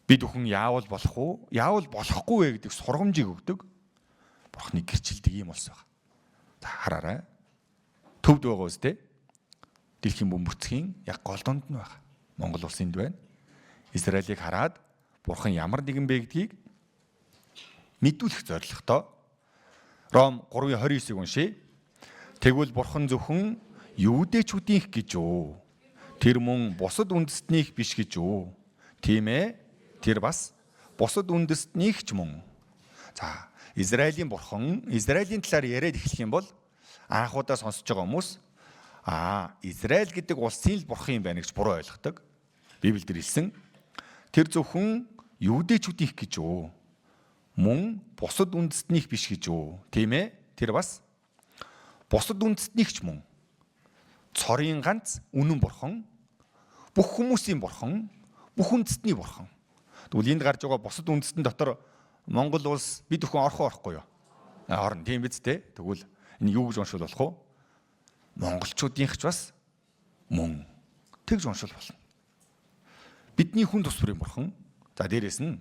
Бид бүхэн яавал болох уу? Яавал болохгүй вэ гэдэг сургамжийг өгдөг. Бурханыг гэрчилдэг юм болсон байна. За хараарай. Төвд байгаа үстэй. Дэлхийн бөмбөрцгийн яг гол донд нь байна. Монгол улсынд байна. Израилийг хараад Бурхан ямар нэгэн бэ гэдгийг мэдүүлэх зорилготой Ром 3:29-ыг уншия. Тэгвэл Бурхан зөвхөн юудэчүүдийнх гэж үү? Тэр мөн бусад үндэстнийх биш гэж үү? Тийм ээ. Тэр бас бусад үндэстнийх ч мөн. За, Израилийн Бурхан, Израилийн талаар яриад эхлэх юм бол анхудаа сонсож байгаа хүмүүс Израиль гэдэг улсын л Бурхан юм байна гэж буруу ойлгодог. Библиэлд хэлсэн тэр зөвхөн юудэчүүдийнх гэж үү? Мөн бусад үндэстнийх биш гэж үү? Тийм ээ. Тэр бас бусад үндэстнийх ч мөн. Цорын ганц үнэн Бурхан, бүх хүмүүсийн Бурхан, бүх үндэстний Бурхан. Тэгвэл энд гарч байгаа бусад үндэстэн дотор Монгол улс бид бүхэн орохгүй юу? Орно. Тийм биз дээ. Тэгвэл энэ юу гэж уншвал болох вэ? Монголчуудынх ч бас мөн тэгж уншвал болно. Бидний хүн тус бүрийн Бурхан. За дээрэс нь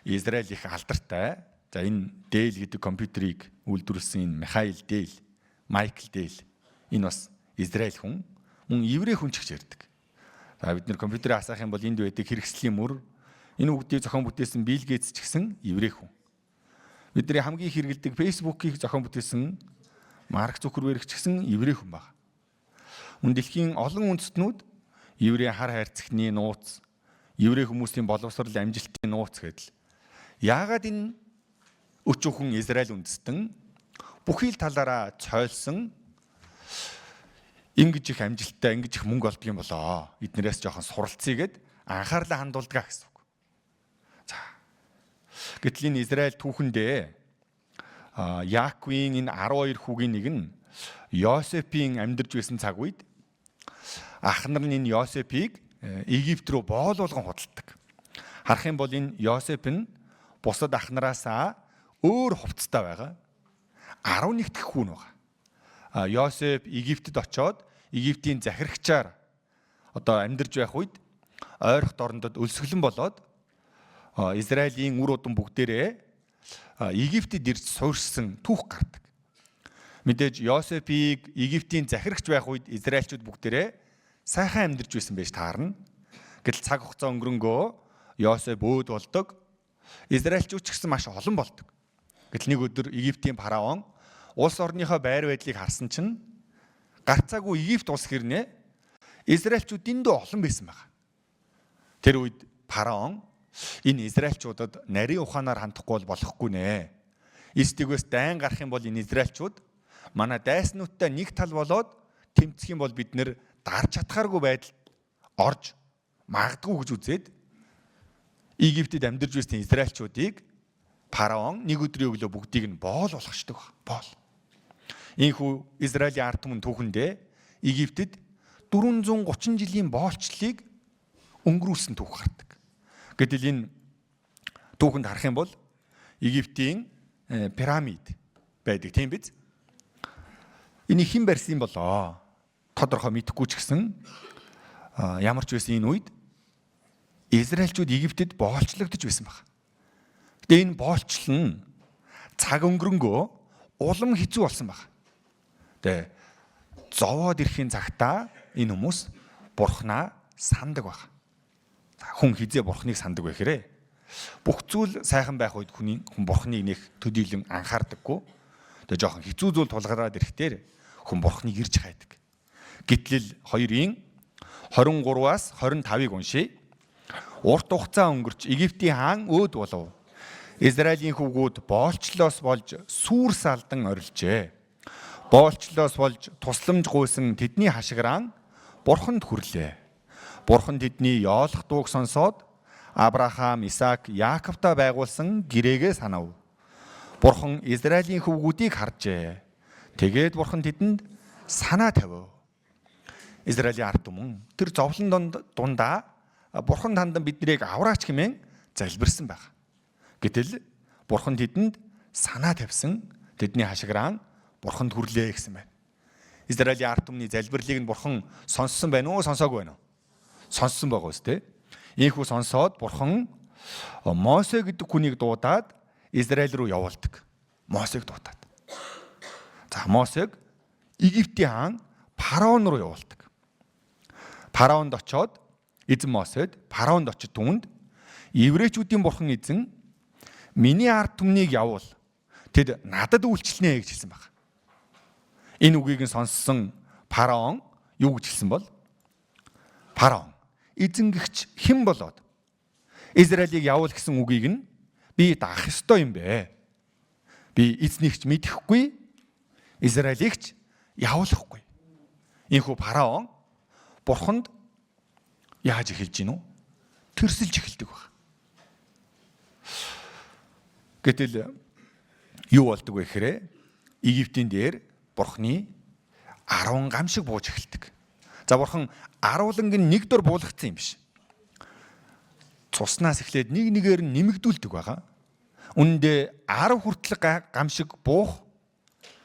Израиль их алдартай. За энэ Дейл гэдэг компьютерийг үйлдвэрлэсэн энэ Михаил Дейл, Майкл Дейл энэ бас Израиль хүн, мөн еврей хүн ч гэж ярьдаг. За бид нэр компьютерийг асаах юм бол энд байдаг хэрэгслийн мөр энэ үгдийг зохион бүтээсэн Билл Гейтс ч гэсэн еврей хүн. Бидний хамгийн хэрэгэлдэг Facebook-ийг зохион бүтээсэн Марк Цукерберг ч гэсэн еврей хүн байна. Мөн дэлхийн олон үндэстнүүд еврей хар хайрцагтны нууц, еврей хүмүүсийн боловсрал амжилтын нууц гэдэл. Яагаад энэ өчүүхэн Израиль үндэстэн бүхий л талаараа цойлсон ингэж их амжилттай, ингэж их мөнгө олдго юм болоо. Эднэрээс жоохон суралцъя гэд анхаарлаа хандуулдаг гэсэн үг. За. Гэтэл энэ Израиль түүхэндээ Яаковын энэ 12 хүүгийн нэг нь Йосефийн амьдарч байсан цаг үед ах нар нь энэ Йосефийг Египт рүү боолуулган худалдаг. Харах юм бол энэ Йосеф нь бусад ах нараасаа өөр хувцастай байгаа. 11 дахь хүн байгаа. Йосеф Египтэд очоод Египтийн захирагчаар одоо амьдарч байх үед ойрхон дорндод өлсгөлэн болоод Израилийн үр удам бүгдээрээ Египтэд ирж суурьшсан түүх гардаг. Мэдээж Йосефийг Египтийн захирагч байх үед Израильчууд бүгдээрээ сайхан амьдарч байсан байж таарна. Гэтэл цаг хугацаа өнгөрөнгөө Йосеф өөд болдог. Израильчууд ч гэсэн маш олон болдог. Гэтэл нэг өдөр Египтийн фараон улс орныхоо байр байдлыг харсан чинь гарцаагүй Египт улс хэрнээ Израильчууд дэндүү олон байсан байна. Тэр үед фараон энэ израильчуудад нарийн ухаанаар хандахгүй болохгүй нэ. Эстигээс дайн гарах юм бол энэ израильчууд манай дайснуудтай нэг тал болоод тэмцэх юм бол бид нэр дарж чадхааргүй байдалд орж магадгүй гэж үзээд Египтэд амьдарч байсан израильчуудыг фараон нэг өдрийн өглөө бүгдийг нь боол болгочдөг. Боол. Ийхүү Израилийн ард түмэн түүхэндээ Египтэд 430 жилийн боолчлыг өнгөрүүлсэн түүх гардаг. Гэтэл энэ түүхэнд харах юм бол Египтийн пирамид байдаг тийм биз? Энийг хэн барьсан болоо? Тодорхой мэдэхгүй ч гэсэн ямар ч байсан энэ үед Израильчууд Египтэд боолчлогдож байсан баг. Гэтэ энэ боолчлол нь цаг өнгөрөнгөө улам хэцүү болсон баг. Тэ зовоод ирэхин цагтаа энэ хүмүүс бурхнаа сандаг баг. Хүн хизээ бурхныг сандаг вэ хэрэг? Бүх зүйл сайхан байх үед хүн бурхныг нэх төдийлөн анхаардаггүй. Тэгээ жоохон хэцүү зүйл тулгараад ирэхдээ хүн бурхныг ирж хайдаг. Гэтэл 2-ын 23-аас 25-ыг уншия. Урт хугацаа өнгөрч Египтийн хаан өөд болов. Израилийн хүүгүүд боолчлоос болж сүрс алдан орилжээ. Боолчлоос болж тусламж гуйсан тэдний хашгираа бурханд хүрлээ. Бурхан тэдний ёолох дууг сонсоод Авраам, Исаак, Яаковтай байгуулсан гэрээгээ санав. Бурхан Израилийн хүүгүүдийг харжээ. Тэгээд бурхан тэдэнд санаа тавив. Израилийн ард түмэн тэр зовлон дундаа бурхан тандан биднийг авраач хэмээн залбирсан байна. Гэтэл бурхан тэдэнд санаа тавьсан, тэдний хашгираа бурханд хүрлээ гэсэн байна. Израилийн ард түмний залбирлыг нь бурхан сонссон байна уу, сонсоогүй байна уу? Сонссон байгаа үстэй. Ийхүү сонсоод бурхан Мосе гэдэг хүнийг дуудаад Израиль руу явуулдаг. Мосег дуудаад. За Мосег Египтийн хаан фараон руу явуулдаг. Фараонд очоод эзэн Мосед фараонд очиж түүнд еврейчүүдийн бурхан эзэн миний ард түмнийг явуул. Тэд надад үйлчлэнэ гэж хэлсэн баг. Энэ үгийг нь сонссон фараон юу гэж хэлсэн бол? Фараон эзэн гэгч хэн болоод Израилийг явуул гэсэн үгийг нь би даах ёстой юм бэ? Би эзнийгч мэдэхгүй, Израилийгч явуулахгүй. Ийхүү фараон бурханд яаж эхэлж гинүү? Тэрсэлж эхэлдэг баг. Гэтэл юу болдог вэ гэхээр Египтийн дээр бурхны 10 гамшиг бууж эхэлдэг. За бурхан 10 нэг дор буулгацсан юм биш. Цуснаас эхлээд нэг нэгээр нь нэмэгдүүлдэг байгаа. Үүндээ 10 хүртэл гамшиг буух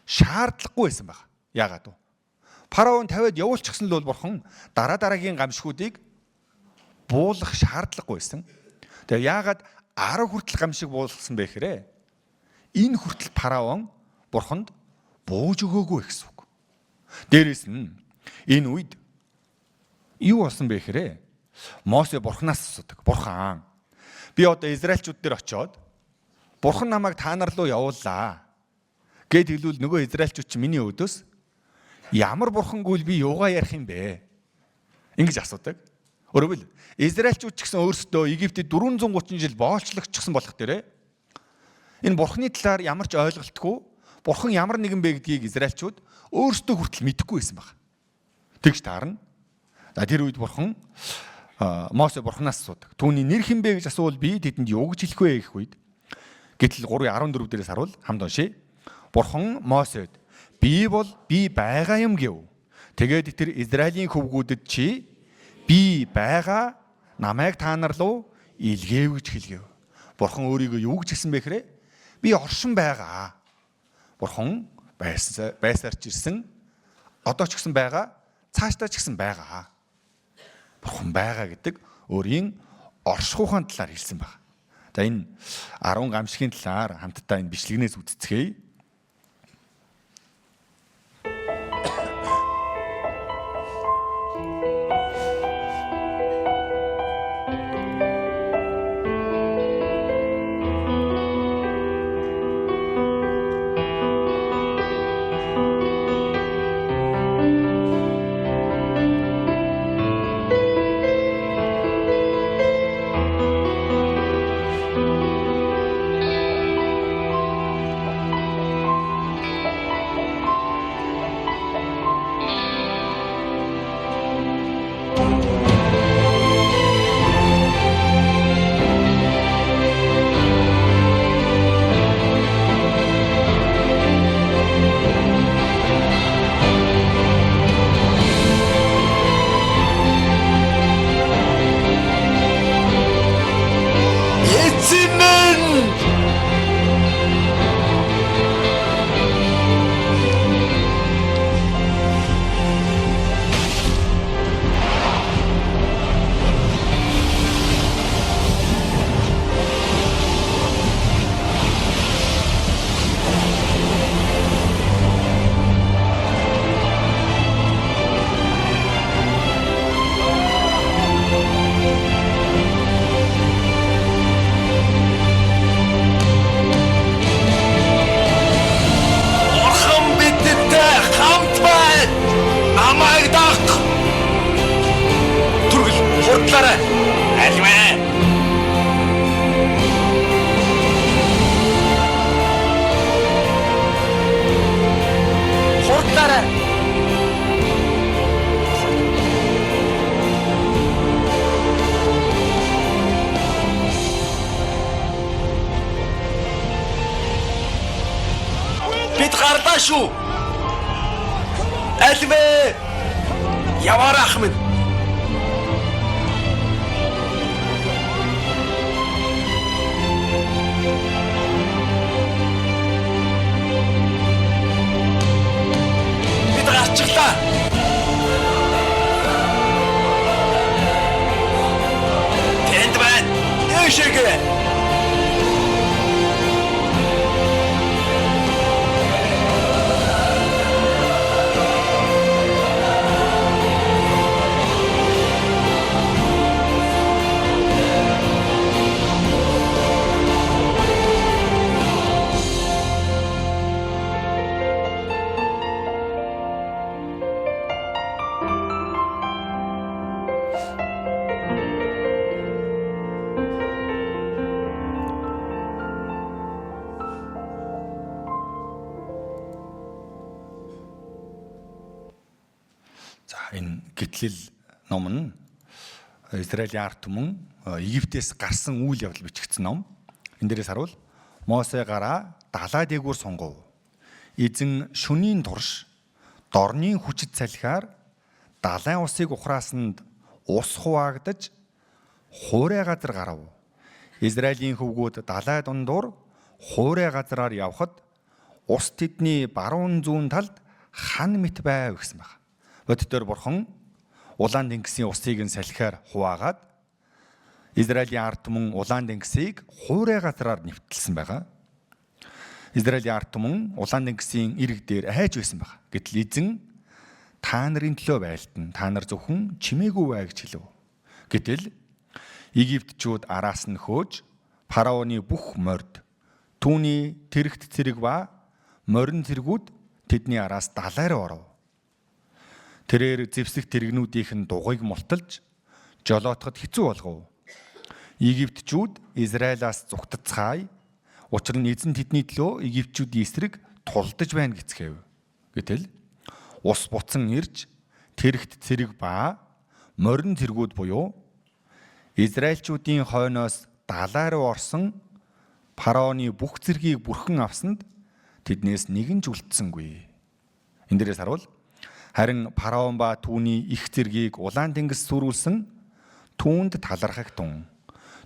шаардлагагүй байсан баг. Яагаад вэ? Фараон тавиад явуулчихсан л бол бурхан дараагийн гамшигуудыг буулгах шаардлагагүй байсан. Тэгээ яагаад 10 хүртэл гамшиг буулгасан бэ гэхээр энэ хүртэл фараон бурханд бууж өгөөгүй гэсэн үг. Дээрээс нь энэ үед юу болсон бэ гэхээр Мосе бурханаас асуудаг. Бурхан би одоо израильчууд дээр очиод бурхан намайг та нар руу явууллаа гэд хэлвэл нөгөө израильчууд чинь миний өдөөс ямар бурхангүй би юугаа ярих юм бэ? Ингэж асуудаг. Өөрөөр хэлбэл израильчууд ч гэсэн өөрсдөө Египтэд 430 жил боолчлогдчихсан болох дээрээ энэ бурханы талаар ямар ч ойлголтгүй бурхан ямар нэгэн бэ гэдгийг израильчууд өөрсдөө хүртэл мэдэхгүй байсан баг. Тэгж таарна. За тэр үед бурхан Мосе бурханаас асуудаг. Түүний нэр хэн бэ гэж асуувал би тэдэнд юу гэж хэлэх вэ гэх үед гэтэл 3:14 дээрээс харуул хамт уншия. Бурхан Мосед би бол би байгаа юм гэв. Тэгээд тэр Израилийн хөвгүүдэд чи би байгаа намайг та нар руу илгээв гэж хэлгээв. Бурхан өөрийгөө юу гэж хэлсэн бэ гэхээр би оршин байгаа. Бурхан байсаарч ирсэн одоо ч гэсэн байгаа, цаашдаа ч гэсэн байгаа. Бурхан байгаа гэдэг өөрийн оршихуйн талаар хэлсэн байна. За энэ 10 гамшигын талаар хамтдаа энэ бичлэгнээс үздэцгээе. Бид гарлаа шүү. Альвэ. Яваар ах минь. Бид гарчлаа. Тэнд байна. Ишэгэ. Энэ гитлэл ном нь Израилийн ард түмэн Египтээс гарсан үйл явдал бичигдсэн ном. Энэ дээрээс харуул Мосе гараа далай дээгүүр сунгав. Эзэн шөнийн турш дорны хүчит салхиар далайн усыг ухраасанд ус хуваагдаж хуурай газар гарав. Израилийн хөвгүүд далай дундуур хуурай газараар явхад ус тэдний баруун зүүн талд хан мэт байв гэсэн байна. Бодтоор бурхан Улаан тэнгисийн усыг нь салхиар хуваагаад Израилийн ард түмэн Улаан тэнгисийг хуурай газараар нэвтэлсэн байгаа. Израилийн ард түмэн Улаан тэнгисийн ирэг дээр айж байсан байна. Гэтэл эзэн та нарын төлөө байлдан та нар зөвхөн чимээгүй бай гэж хэлв. Гэтэл Египтчүүд араас нь хөөж фараоны бүх морд, түүний тэрэгт цэрэг ба морин цэргүүд тэдний араас далай руу оров. Тэрээр зэвсэг тэрэгнүүдийнх нь дугуйг мулталж жолоотоход хэцүү болгов. Египтчүүд Израилаас зүгтцгаая. Учир нь эзэн тэдний төлөө Египтчүүдийн эсрэг тулдаж байна гэцгээв. Гэтэл ус буцан ирж тэрэгт цэрэг ба морин цэргүүд буюу Израильчүүдийн хойноос далай руу орсон фараоны бүх цэргийг бүрхэн авсанд тэднээс нэгэн ч үлдсэнгүй. Энэ дээрээс харуул харин фараон ба түүний их цэргийг улаан тэнгис сүрүүлсэн түүнд талархах тун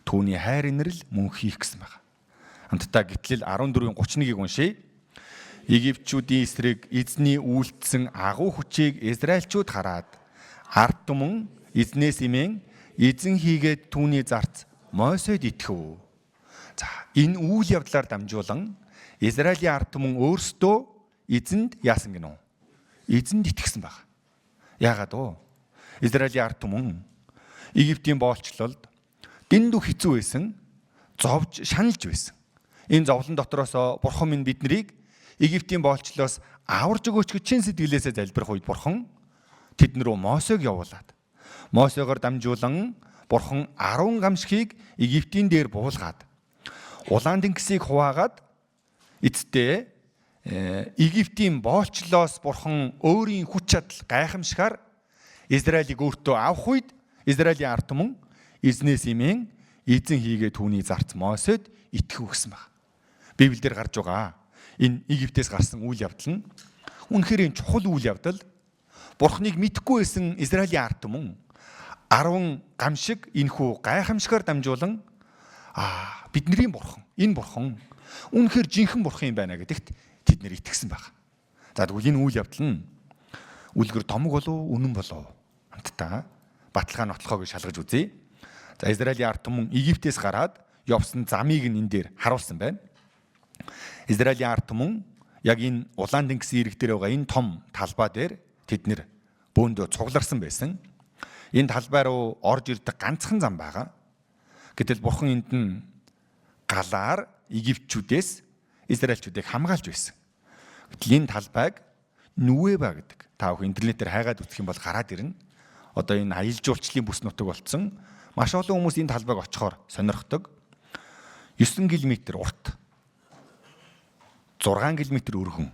түүний хайр инрэл мөн хийх гэсэн байна. Хамтдаа Гитлэл 14:31-ийг уншийе. Египтчүүдийн эсрэг эзний үйлдсэн агуу хүчийг Израильчууд хараад ард түмэн эзнээс имэн эзэн хийгээд түүний зарц Мосед итгэв. За энэ үйл явдлаар дамжуулан Израилийн ард түмэн өөрсдөө эзэнд яасан гинөө? Эзэнд итгэсэн баг. Яагаад вэ? Израилийн ард түмэн Египтийн боолчлолд дэндүү хэцүү байсан, зовж шаналж байсан. Энэ зовлон дотроос бурхан минь биднийг Египтийн боолчлоос аварж өгөөч гэж чин сэтгэлээсээ залбирх үед бурхан тэдэн рүү Мосег явуулаад Мосегоор дамжуулан бурхан 10 гамшигыг Египтийн дээр буулгаад улаан тэнгисийг хуваагаад эцдээ Египтийн боолчлоос бурхан өөрийн хүч чадал гайхамшигар Израилийг өөртөө авах үед Израилийн ард түмэн эзнээс имэн эзэн хийгээ түүний зарц Мосед итгэв гэсэн баг. Библиэлд гарч байгаа энэ Египтээс гарсан үйл явдал нь үнэхээр чухал үйл явдал. Бурханыг мэдхгүй байсан Израилийн ард түмэн 10 гамшиг энхүү гайхамшигар дамжуулан бидний бурхан, энэ бурхан үнэхээр жинхэнэ бурхан юм байна гэдэгт тэд нэр итгэсэн баг. За тэгвэл энэ үйл явдал нь үлгэр томог болов үнэн болов хамтдаа баталгаа нотлохоо гэж шалгаж үзье. За Израилийн ард түмэн Египтээс гараад явсан замыг энэ дээр харуулсан байна. Израилийн ард түмэн яг энэ Улаан тэнгисийн ирэг дээр байгаа энэ том талбай дээр тэд нэр бөөндөө цугларсан байсан. Энэ талбай руу орж ирдэг ганцхан зам байгаа. Гэтэл бурхан энд нь галаар Египтчүүдээс Израильчүүдийг хамгаалж байсан. Гэтэл энэ талбайг Нүвеба гэдэг. Та бүхэн интернетээр хайгаад үзэх юм бол гараад ирнэ. Одоо энэ аялал жуулчлалын бүс нутаг болсон. Маш олон хүмүүс энэ талбайг очихоор сонирхдог. 9 км урт, 6 км өргөн.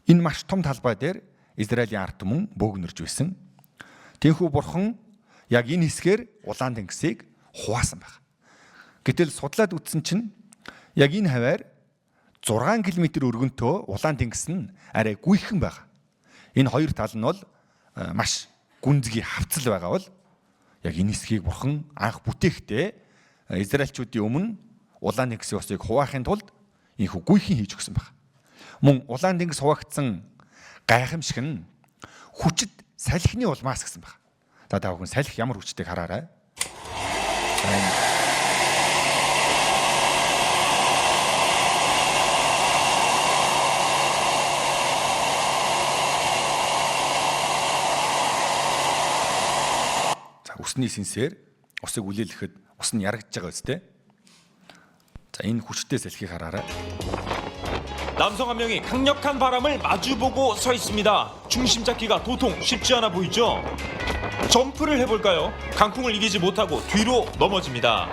Энэ маш том талбай дээр Израилийн ард түмэн бөөгнөрж байсан. Тэнхүү бурхан яг энэ хэсгээр Улаан тэнгисийг хуваасан байна. Гэтэл судлаад үзсэн чинь яг энэ хаваар 6 км өргөнтөө Улаан тэнгис нь арай гүйхэн байна. Энэ хоёр тал нь бол маш гүнзгий хавцал байгаа бол яг энэ хэсгийг бурхан анх бүтээхдээ Израильчүүдийн өмнө Улаан тэнгисийн усыг хуваахын тулд энэхүү гүйхэн хийж өгсөн байна. Мөн Улаан тэнгис хуваагдсан гайхамшиг нь хүчит салхины улмаас гэсэн байна. За та бүхэн салхи ямар хүчтэйг хараарай. Усны сэнсээр усыг үлээлэхэд ус нь ярагдж байгаа үстэй. 자, энэ хүчтэй салхийг хараарай. 남성 한 명이 강력한 바람을 마주보고 서 있습니다. 중심 잡기가 도통 쉽지 않아 보이죠? 점프를 해볼까요? 강풍을 이기지 못하고 뒤로 넘어집니다.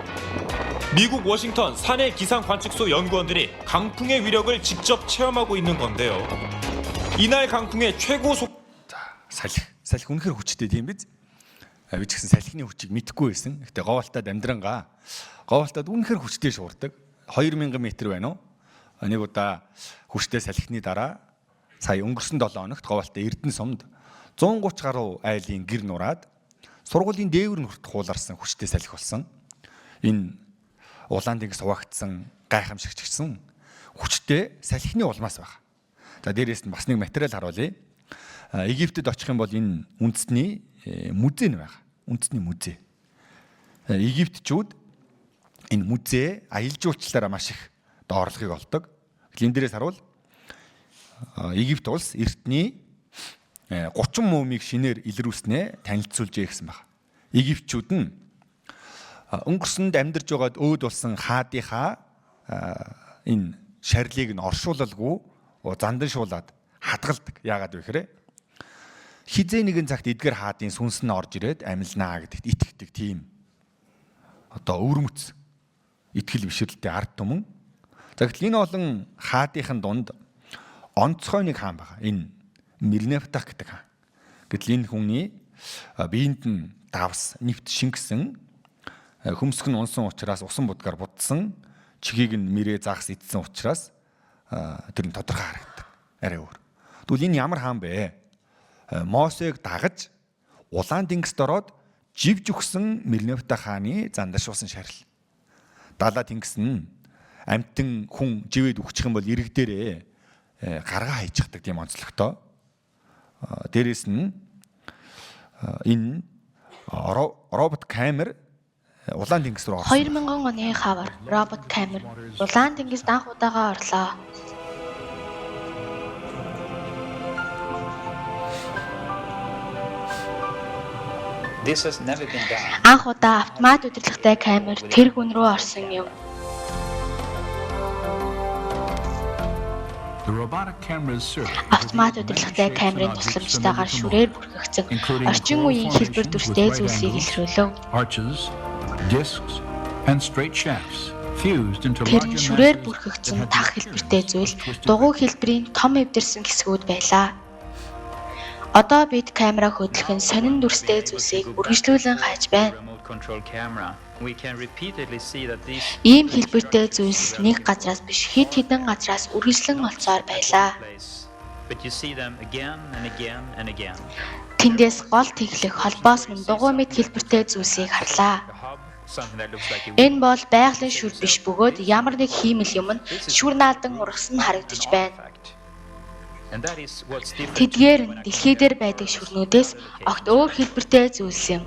미국 워싱턴 산해 기상 관측소 연구원들이 강풍의 위력을 직접 체험하고 있는 건데요. 이날 강풍의 최고 속... 자, салхи үнэхээр хүчтэй тийм биз? Би ч гэсэн салхины хүчийг мэдэхгүй байсан. Гэтэ говалтад амьдрангаа говалтад үнэхээр хүчтэй шуурдаг. 2000 м байна уу? Нэг удаа хүчтэй салхины дараа сая өнгөрсөн 7 хоногт говалтад Эрдэнэ сумд 130 гаруй айлын гэр нураад сургуулийн дээвэр нүрт хууларсан хүчтэй салхи болсон. Энэ Улаан тэнгис хуваагдсан гайхамшигч гэсэн хүчтэй салхины улмаас байна. За дээрээс нь бас нэг материал харуулъя. Египтэд очих юм бол энэ үндэсний музей нь байна. Үндэсний музей. Египтчүүд энэ музей аялал жуулчлалаараа маш их доорлогыг олдог. Энэ дээрээс харуул Египт улс эртний 30 мумийг шинээр илрүүлснээ танилцуулжээ гэсэн байна. Египтчүүд нь өнгөрсөнд амьдарч байгаад өөд болсон хаадынхаа энэ шарлыг нь оршуулалгүй занданшуулаад хадгалдаг. Яагаад вэ гэхээр хизээ нэгэн цагт эдгээр хаадын сүнс нь орж ирээд амилнаа гэдэгт итгэдэг тийм одоо өвөрмөц итгэл бишрэлтэй ард түмэн. За гэтэл энэ олон хаадынхын дунд онцгой нэг хаан байгаа. Энэ Мирнефтах гэдэг хаан. Гэтэл энэ хүний биеинд нь давс нэвт шингэсэн хөмсг нь унсан учраас усан будгаар будсан чигийг нь мэрээ загас идсэн учраас тэр нь тодорхой харагддаг. Арай өөр. Тэгвэл энэ ямар хаан бэ? Мосег дагаж Улаан тэнгист ороод живж өгсөн Мирнефтах хааны зандашуулсан шарил. Далаа тэнгис нь амтэн хүн живэд өгчих юм бол ирэг дээрээ гаргаа хайчихдаг тийм онцлогтой. Дээрээс нь энэ робот камер Улаан тэнгис рүү орсон. 2000 оны хавар робот камер Улаан тэнгист анх удаага орлоо. Анх удаа автомат удирдлагатай камер тэр хүн рүү орсон юм. Автомат удирдлагатай камерын тусламжтайгаар шүрээр бүрхэгдсэн орчин үеийн хэлбэр дүрстэй зүйлсийг илрүүлв. Тэр шүрээр бүрхэгдсэн тах хэлбэртэй зүйл дугуй хэлбэрийн том эвдэрсэн хэсгүүд байлаа. Одоо бид камера хөдлөх нь сонин дүрстэй зүйлсийг үргэлжлүүлэн хайж байна. Ийм хэлбэртэй зүйлс нэг газраас биш хэд хэдэн газраас үргэлжлэн олцоор байлаа. Тэндээс гол тэглэх холбоос нь дугуй мэд хэлбэртэй зүйлсийг харлаа. Энэ бол байгалийн шүр биш бөгөөд ямар нэг хиймэл юм нь шүр наалдан ургасан харагдаж байна. Тэдгээр нь дэлхий дээр байдаг шүрнүүдээс огт өөр хэлбэртэй зүйлс юм.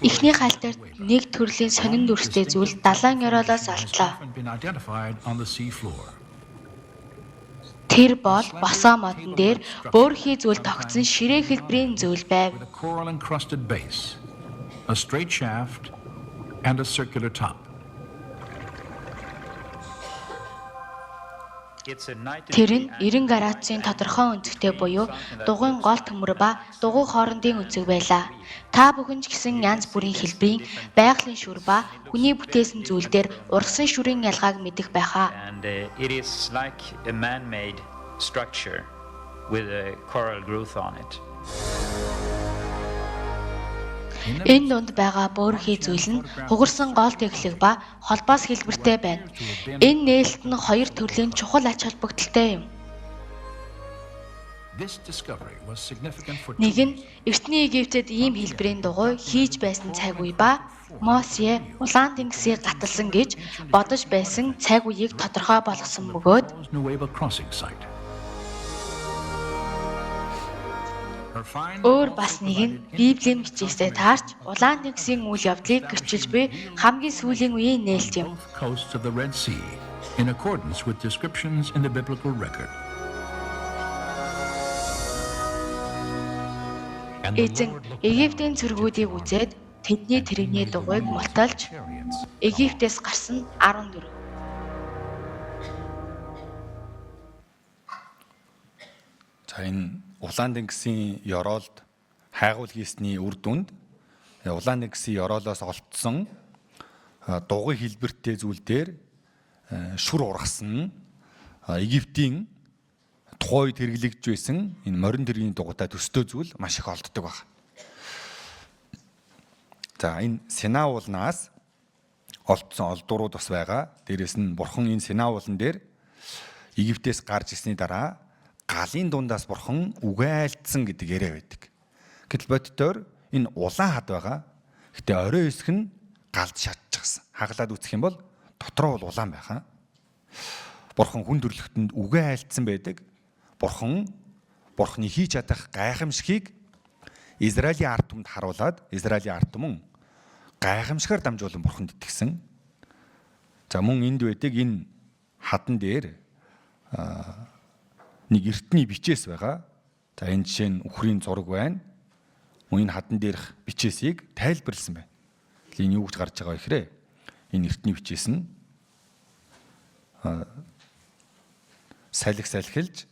Эхний хальтарт нэг төрлийн сонин дүрстэй зүйл далайн ёроолоос алдлаа. Тэр бол босоо модон дээр бөөрхий зүйл тогтсон ширээ хэлбэрийн зүйл байв. A straight shaft and a circular top. Тэр нь 90 градусын тодорхой өнцгтэй буюу дугуйн гол төмөр ба дугуй хоорондын өнцөг байлаа. Та бүхэн ч гэсэн янз бүрийн хэлбэрийн байгалийн шүр ба хүний бүтээсэн зүйлдер ургасан шүрийн ялгааг мэдэх байхаа. And it is like a man-made structure with a coral growth on it. Энэ дунд байгаа бөөрхий зүйл нь хугарсан гол тэглэг ба холбоос хэлбэртэй байна. Энэ нээлт нь хоёр төрлийн чухал ач холбогдолтой юм. Нэг нь эртний Египтэд ийм хэлбэрийн дугуй хийж байсан цаг үе ба Мосе Улаан тэнгисийг гаталсан гэж бодож байсан цаг үеийг тодорхой болгосон бөгөөд өөр бас нэг нь Библийн бичээсээ таарч Улаан тэнгисийн үйл явдлыг гэрчилж буй хамгийн сүүлийн үеийн нээлт юм. In accordance with descriptions in the biblical record. Эзэн Египтийн цэргүүдийг үзээд тэдний тэрэгний дугуйг мулталж Египтээс гарсан 14. За энэ Улаан тэнгисийн ёроолд хайгуул хийсний үр дүнд Улаан тэнгисийн ёроолоос олдсон дугуй хэлбэртэй зүйл дээр шүр ургасан Египтийн тухайн үед хэрэглэгдэж байсан энэ морин тэргийн дугуйтай төстэй зүйл маш их олддог баг. За энэ Синай уулнаас олдсон олдурууд бас байгаа. Дээрээс нь бурхан энэ Синай уулан дээр Египтээс гарч ирсний дараа галын дундаас бурхан үгайлдсан гэдэг яриа байдаг. Гэтэл боддоор энэ улаан хад байгаа. Гэтэ орой хэсэг нь галд шатчихсан. Хаглаад үзэх юм бол дотроо бол улаан байхаа. Бурхан хүн төрлөختөнд үгайлдсан байдаг. Бурханы хийж чадах гайхамшигыг Израилийн ард түмэнд харуулад Израилийн ард түмэн гайхамшигар дамжуулан бурханд итгэсэн. За мөн энд байдаг энэ хадан дээр нэг эртний бичээс байгаа. За энэ жишээ нь үхрийн зураг байна. Мөн энэ хадан дээрх бичээсийг тайлбарлсан байна. Энэ юу гэж гарч байгаа вэ гэхээр энэ эртний бичээс нь салхилж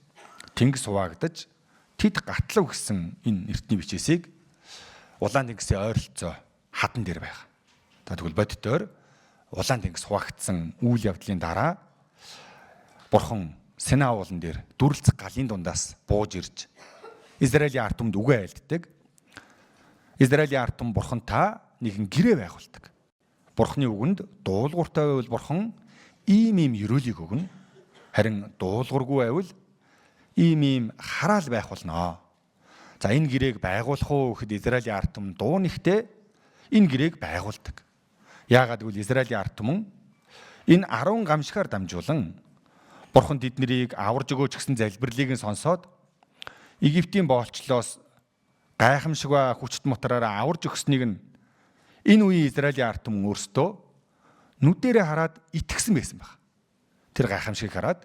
тэнгис хуваагдаж тэд гатлав гэсэн энэ эртний бичээсийг Улаан тэнгисийн ойролцоо хадан дээр байгаа. Тэгвэл боддоор Улаан тэнгис хуваагдсан үйл явдлын дараа бурхан Синай уулан дээр дүрлцэх галын дундаас бууж ирж Израилийн ард түмэнд үгээ айлддаг. Израилийн ард түмэн бурхантай нэгэн гэрээ байгуулдаг. Бурханы үгэнд дуулууртай байвал бурхан ийм ерөөлийг өгнө. Харин дуулуургүй байвал ийм хараал байх болно. За энэ гэрээг байгуулах уу гэхэд Израилийн ард түмэн дуу нэгтээ энэ гэрээг байгуулдаг. Яагаад гэвэл Израилийн ард түмэн энэ 10 гамшигаар дамжуулан бурхан тэднийг аварж өгөөч гэсэн залбирлыг нь сонсоод Египтийн боолчлоос гайхамшиг ба хүчит мотороор аварж өгснийг нь энэ үеийн Израилийн ард түмэн өөрсдөө нүдэрээ хараад итгэсэн байсан баг. Тэр гайхамшигыг хараад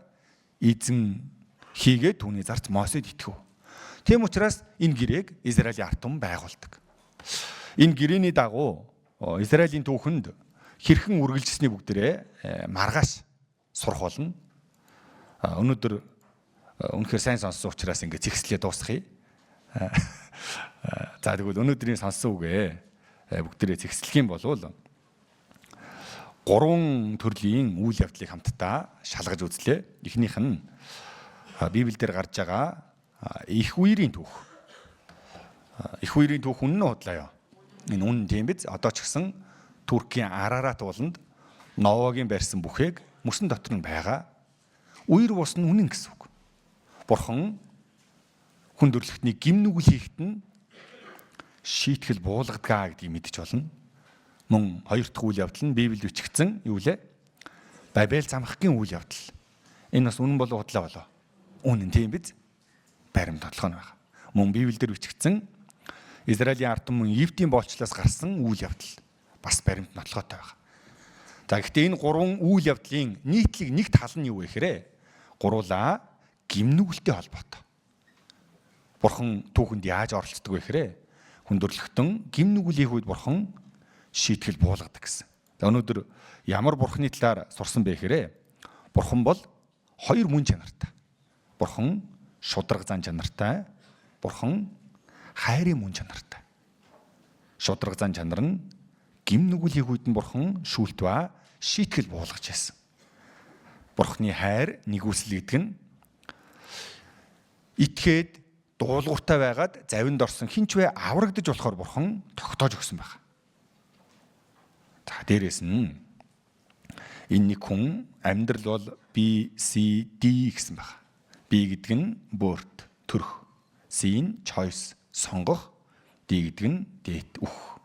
эзэн хийгээд түүний зарц Мосед итгэв. Тийм учраас энэ гэрээг Израилийн ард түмэн байгуулдаг. Энэ гэрээний дагуу Израилийн түүхэнд хэрхэн үргэлжилсний бүгдээрээ маргааш сурах болно. Өнөөдөр үнэхээр сайн сонссон учраас ингээд зэгслээ дуусгая. За тэгвэл өнөөдрийн сонссон үгээ бүгдээрээ зэгслэх юм бол 3 төрлийн үйл явдлыг хамтдаа шалгаж үзлээ. Эхнийх нь Библиэлд гарч байгаа их үерийн түүх. Их үерийн түүх үнэн худлаа юу? Энэ үнэн тийм биз? Одоо ч гэсэн Туркийн Арарат ууланд Новогийн барьсан бүхээг мөсөн дотор нь байгаа. Үер бус нь үнэн гэсэн үг. Бурхан хүн төрлөختний гим нүгэл хийхэд нь шийтгэл буулгадгаа гэдгийг мэдэж болно. Мөн хоёр дахь үйл явдал нь Библиэд бичигдсэн юу лээ? Бабел замхгийн үйл явдал. Энэ бас үнэн болов худлаа болоо. Үнэн тийм биз? Баримт толгой нь байна. Мөн Библиэлд бичигдсэн Израилийн ард түмэн Египтийн боолчлоос гарсан үйл явдал бас баримт нотлохотой байна. За гэхдээ энэ гурван үйл явдлын нийтлэг нэг тал нь юу вэ гэхээр гуруулаа гимнүгэлтэй холбоотой. Бурхан түүхэнд яаж оролцдог вэ гэхээр хүндрэлтэн гимнүглийн үед бурхан шийтгэл буулгадаг гэсэн. За өнөөдөр ямар бурханы талаар сурсан бэ гэхээр бурхан бол хоёр мөн чанартай. Бурхан шударга зан чанартай, бурхан хайрын мөн чанартай. Шударга зан чанар нь гимнүглийн үед нь бурхан шүүлт ба шийтгэл буулгаж байсан. Бурханы хайр нэгүсэл гэдэг нь итгээд дуулууртай байгаад завинд орсон хинч вэ аврагдаж болохоор бурхан тогтоож өгсөн байна. За дээрэс нь энэ нэг хүн амьдрал бол B, C, D гэсэн байна. B гэдэг нь birth, төрөх, C нь choice, сонгох, D гэдэг нь date, үх.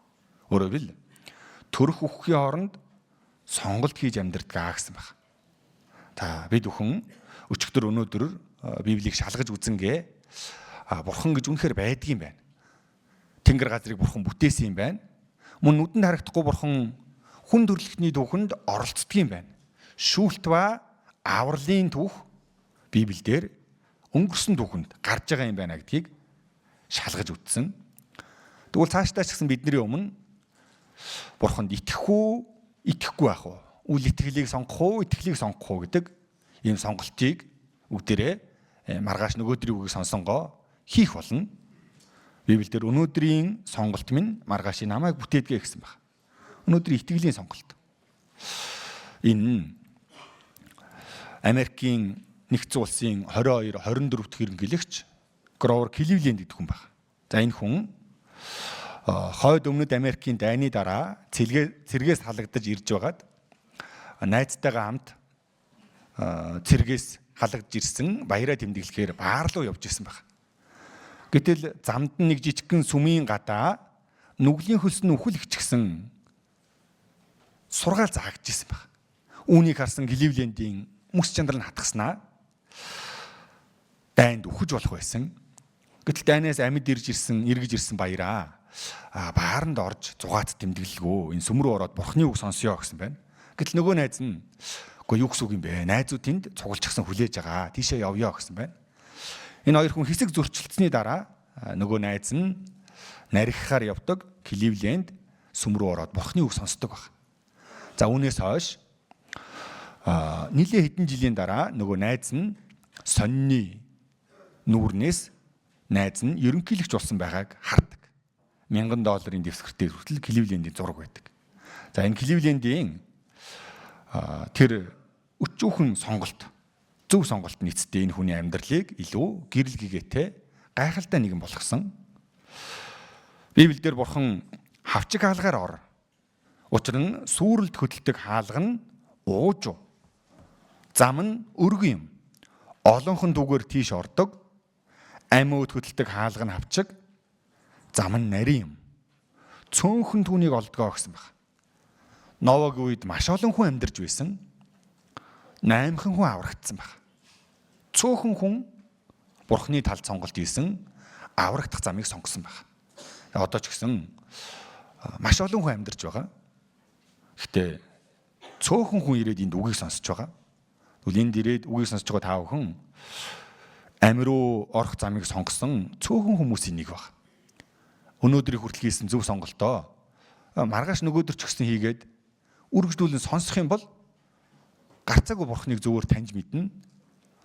Өөрөөр хэл төрөх үхэхийн хооронд сонголт хийж амьдрдаг гэсэн байна. Та бид бүхэн өчигдөр өнөөдөр Библийг шалгаж үзэнгээ бурхан гэж үнэхээр байдаг юм байна. Тэнгэр газрыг бурхан бүтээсэн юм байна. Мөн нүдэнд харагдахгүй бурхан хүн төрөлхтний түүхэнд оролцдог юм байна. Шүүлт ба авралын түүх Библиэлд өнгөрсөн түүхэнд гарч байгаа юм байна гэдгийг шалгаж үзсэн. Тэгвэл цаашдаа ч гэсэн бидний өмнө бурханд итгэх үү, итгэхгүй байх уу? Үл итгэлийг сонгох уу, итгэлийг сонгох уу гэдэг ийм сонголтыг бүгдээрээ маргааш нөгөөдрийн үгийг сонсонгоо хийх болно. Библиэлд өнөөдрийн сонголт минь маргаашийн намайг бүтээдгээ гэсэн байна. Өнөөдрийн итгэлийн сонголт. Энэ Америкийн нэгдсэн улсын 22, 24 дахь ерөнхийлөгч Гровер Кливленд гэдэг хүн байна. За энэ хүн хойд өмнөд Америкийн дайны дараа цэргээс халагдаж ирж байгаад найзтайгаа хамт цэргээс халагдж ирсэн баяраа тэмдэглэхээр баар руу явж ирсэн байна. Гэтэл замд нэг жижигхэн сүмийн гадаа нүглийн хөлс нь үхэлгчгсэн сургаал заагж ирсэн байна. Үүнийг харсан Кливлендийн мөс чандар нь хатгаснаа дайнд үхэж болох байсан. Гэтэл дайнаас амьд эргэж ирсэн баяраа бааранд орж зугаат тэмдэглэлгүй энэ сүм рүү ороод бурхны үг сонсё гэсэн байна. Гэтэл нөгөө найз нь үгүй юу гэсэн үг юм бэ? Найзууд тэнд цугулчихсан хүлээж байгаа. Тийшээ явъя гэсэн байна. Энэ хоёр хүн хэсэг зөрчилдсөний дараа нөгөө найз нь наригхаар явдаг Кливленд сүм рүү ороод бурхны үг сонсдог баг. За үүнээс хойш нэлээд хэдэн жилийн дараа нөгөө найз нь сонины нүүрнээс найз нь ерөнхийлөгч болсон байгааг хардаг. $1000 дэвсгэртэй хүртэл Кливлендийн зураг байдаг. За энэ Кливлендийн тэр өчүүхэн сонголт, зөв сонголт нийцтэй энэ хүний амьдралыг илүү гэрэл гэгээтэй гайхалтай нэгэн болгосон. Библиэлд бурхан хавчиг хаалгаар ор. Учир нь сүрэлд хөдөлдөг хаалга нь уужуу. Зам нь өргөн юм. Олонхон түгээр тийш ордог. Амьд хөдөлдөг хаалга нь хавчиг. Зам нь нарийн юм. Цөөнхөн түүнийг олдгоо гэсэн байна. Новагийн үед маш олон хүн амьдарч байсан. 8 хүн аврагдсан байна. Цөөхөн хүн бурхны талд сонголт хийсэн аврагдах замыг сонгосон байна. Одоо ч гэсэн маш олон хүн амьдарч байгаа. Гэтэ цөөхөн хүн ирээд энд үгийг сонсож байгаа. Тэгвэл энд ирээд үгийг сонсож байгаа та бүхэн амь руу орох замыг сонгосон цөөхөн хүмүүсийн нэг баг. Өнөөдрийг хүртэл хийсэн зөв сонголтоо маргааш нөгөөдөр ч гэсэн хийгээд үргэлжлүүлэн сонсох юм бол гарцаагүй бурхныг зөвөр таньж мэднэ.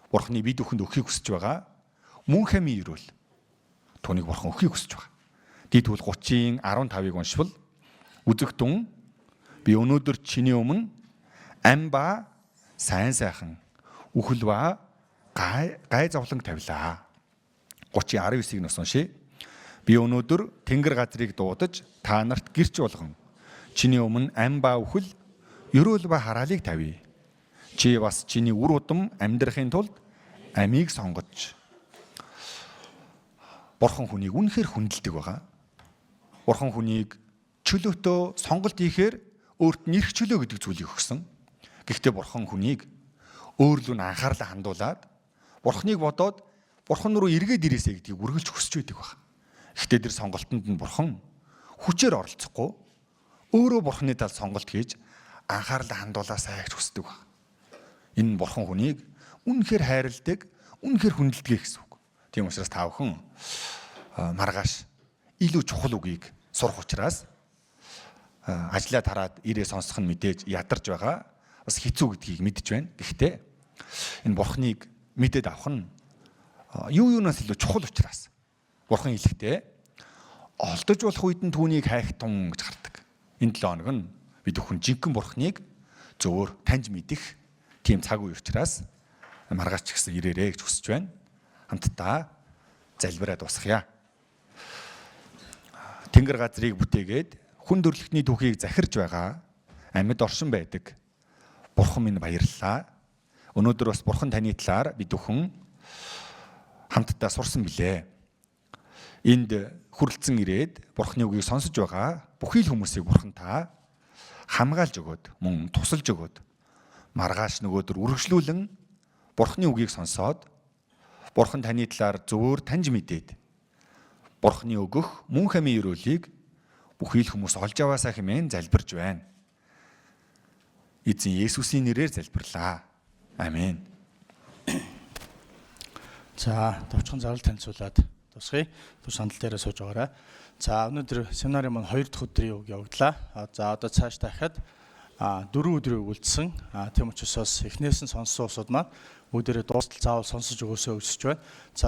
Бурхны бид бүхэнд өгөхийг хүсэж байгаа. Мөн хамын ирүүл түүнийг бурхан өгөхийг хүсэж байгаа. Дид бол 30-ийн 15-ыг уншвал үзэгтэн би өнөөдөр чиний өмнө ам ба сайн сайхан үхэл ба гай зовлон тавилаа. 30-19-ийг нас уншия. Би өнөөдөр тэнгэр газрыг дуудаж та нарт гэрч болгон чиний өмнө ам ба үхэл ерөөл ба хараалыг тавья. Чи бас чиний үр удам амьдрахын тулд амийг сонгож. Бурхан хүнийг үнэхээр хүндэлдэг байгаа. Бурхан хүнийг чөлөөтөө сонголт хийхээр өөрт нь эрх чөлөө гэдэг зүйлийг өгсөн. Гэхдээ Бурхан хүнийг өөрлөө нь анхаарлаа хандуулад Бурханыг бодоод Бурхан руу эргээд ирээсэй гэдгийг үргэлж хүсэж байдаг баг. Гэхдээ тэр сонголтонд нь Бурхан хүчээр оролцохгүй өөрөө Бурханы талд сонголт хийж анхаарлаа хандуулаасай гэж хүсдэг баг. Энэ нь Бурхан хүнийг үнэхээр хайрладаг, үнэхээр хүндэлдэг гэсэн үг. Тийм учраас та бүхэн маргааш илүү чухал үгийг сурах учраас ажлаа тараад ирээ сонсох нь мэдээж ядарч байгаа. Бас хэцүү гэдгийг мэдж байна. Гэхдээ энэ Бурханыг мэдээд авах нь юу юунаас илүү чухал учраас. Бурхан хэлэхдээ олдож болох үед нь түүнийг хайх тун гэж гардаг. Энэ 7 хоног нь бид бүхэн жинхэнэ Бурханыг зөвөр таньж мэдэх тийм цаг үе учраас маргааш ч гэсэн ирээрэй гэж хүсэж байна. Хамтдаа залбираад босгоё. Тэнгэр газрыг бүтээгээд хүн төрлөختний түүхийг захирж байгаа амьд оршин байдаг Бурхан минь баярлалаа. Өнөөдөр бас Бурхан таны талаар бид бүхэн хамтдаа сурсан билээ. Энд хүрэлцэн ирээд Бурханы үгийг сонсож байгаа бүхий л хүмүүсийг Бурхан та хамгаалж өгөөд, мөн тусалж өгөөд маргааш нөгөөдөр үргэлжлүүлэн Бурханы үгийг сонсоод Бурхан таны талаар зөвөр таньж мэдээд Бурханы өгөх мөн хамын өрөөлийг бүхий л хүмүүс олж аваасаа хэмээн залбирж байна. Эзэн Есүсийн нэрээр залбирлаа. Амен. За, товчхон зарлал танилцуулаад тусгая. Түр сандал дээрээ сууж байгаарай. За, өнөөдөр семинарын маань 2 дахь өдрийн үг явагдлаа. За, одоо цааш дахиад 4 өдрийн өгүүлсэн. Тийм учраас эхнээс нь сонссон усуд маань өдөрөө дуустал заавал сонсож өгөөсэй гэж хүсэж байна. За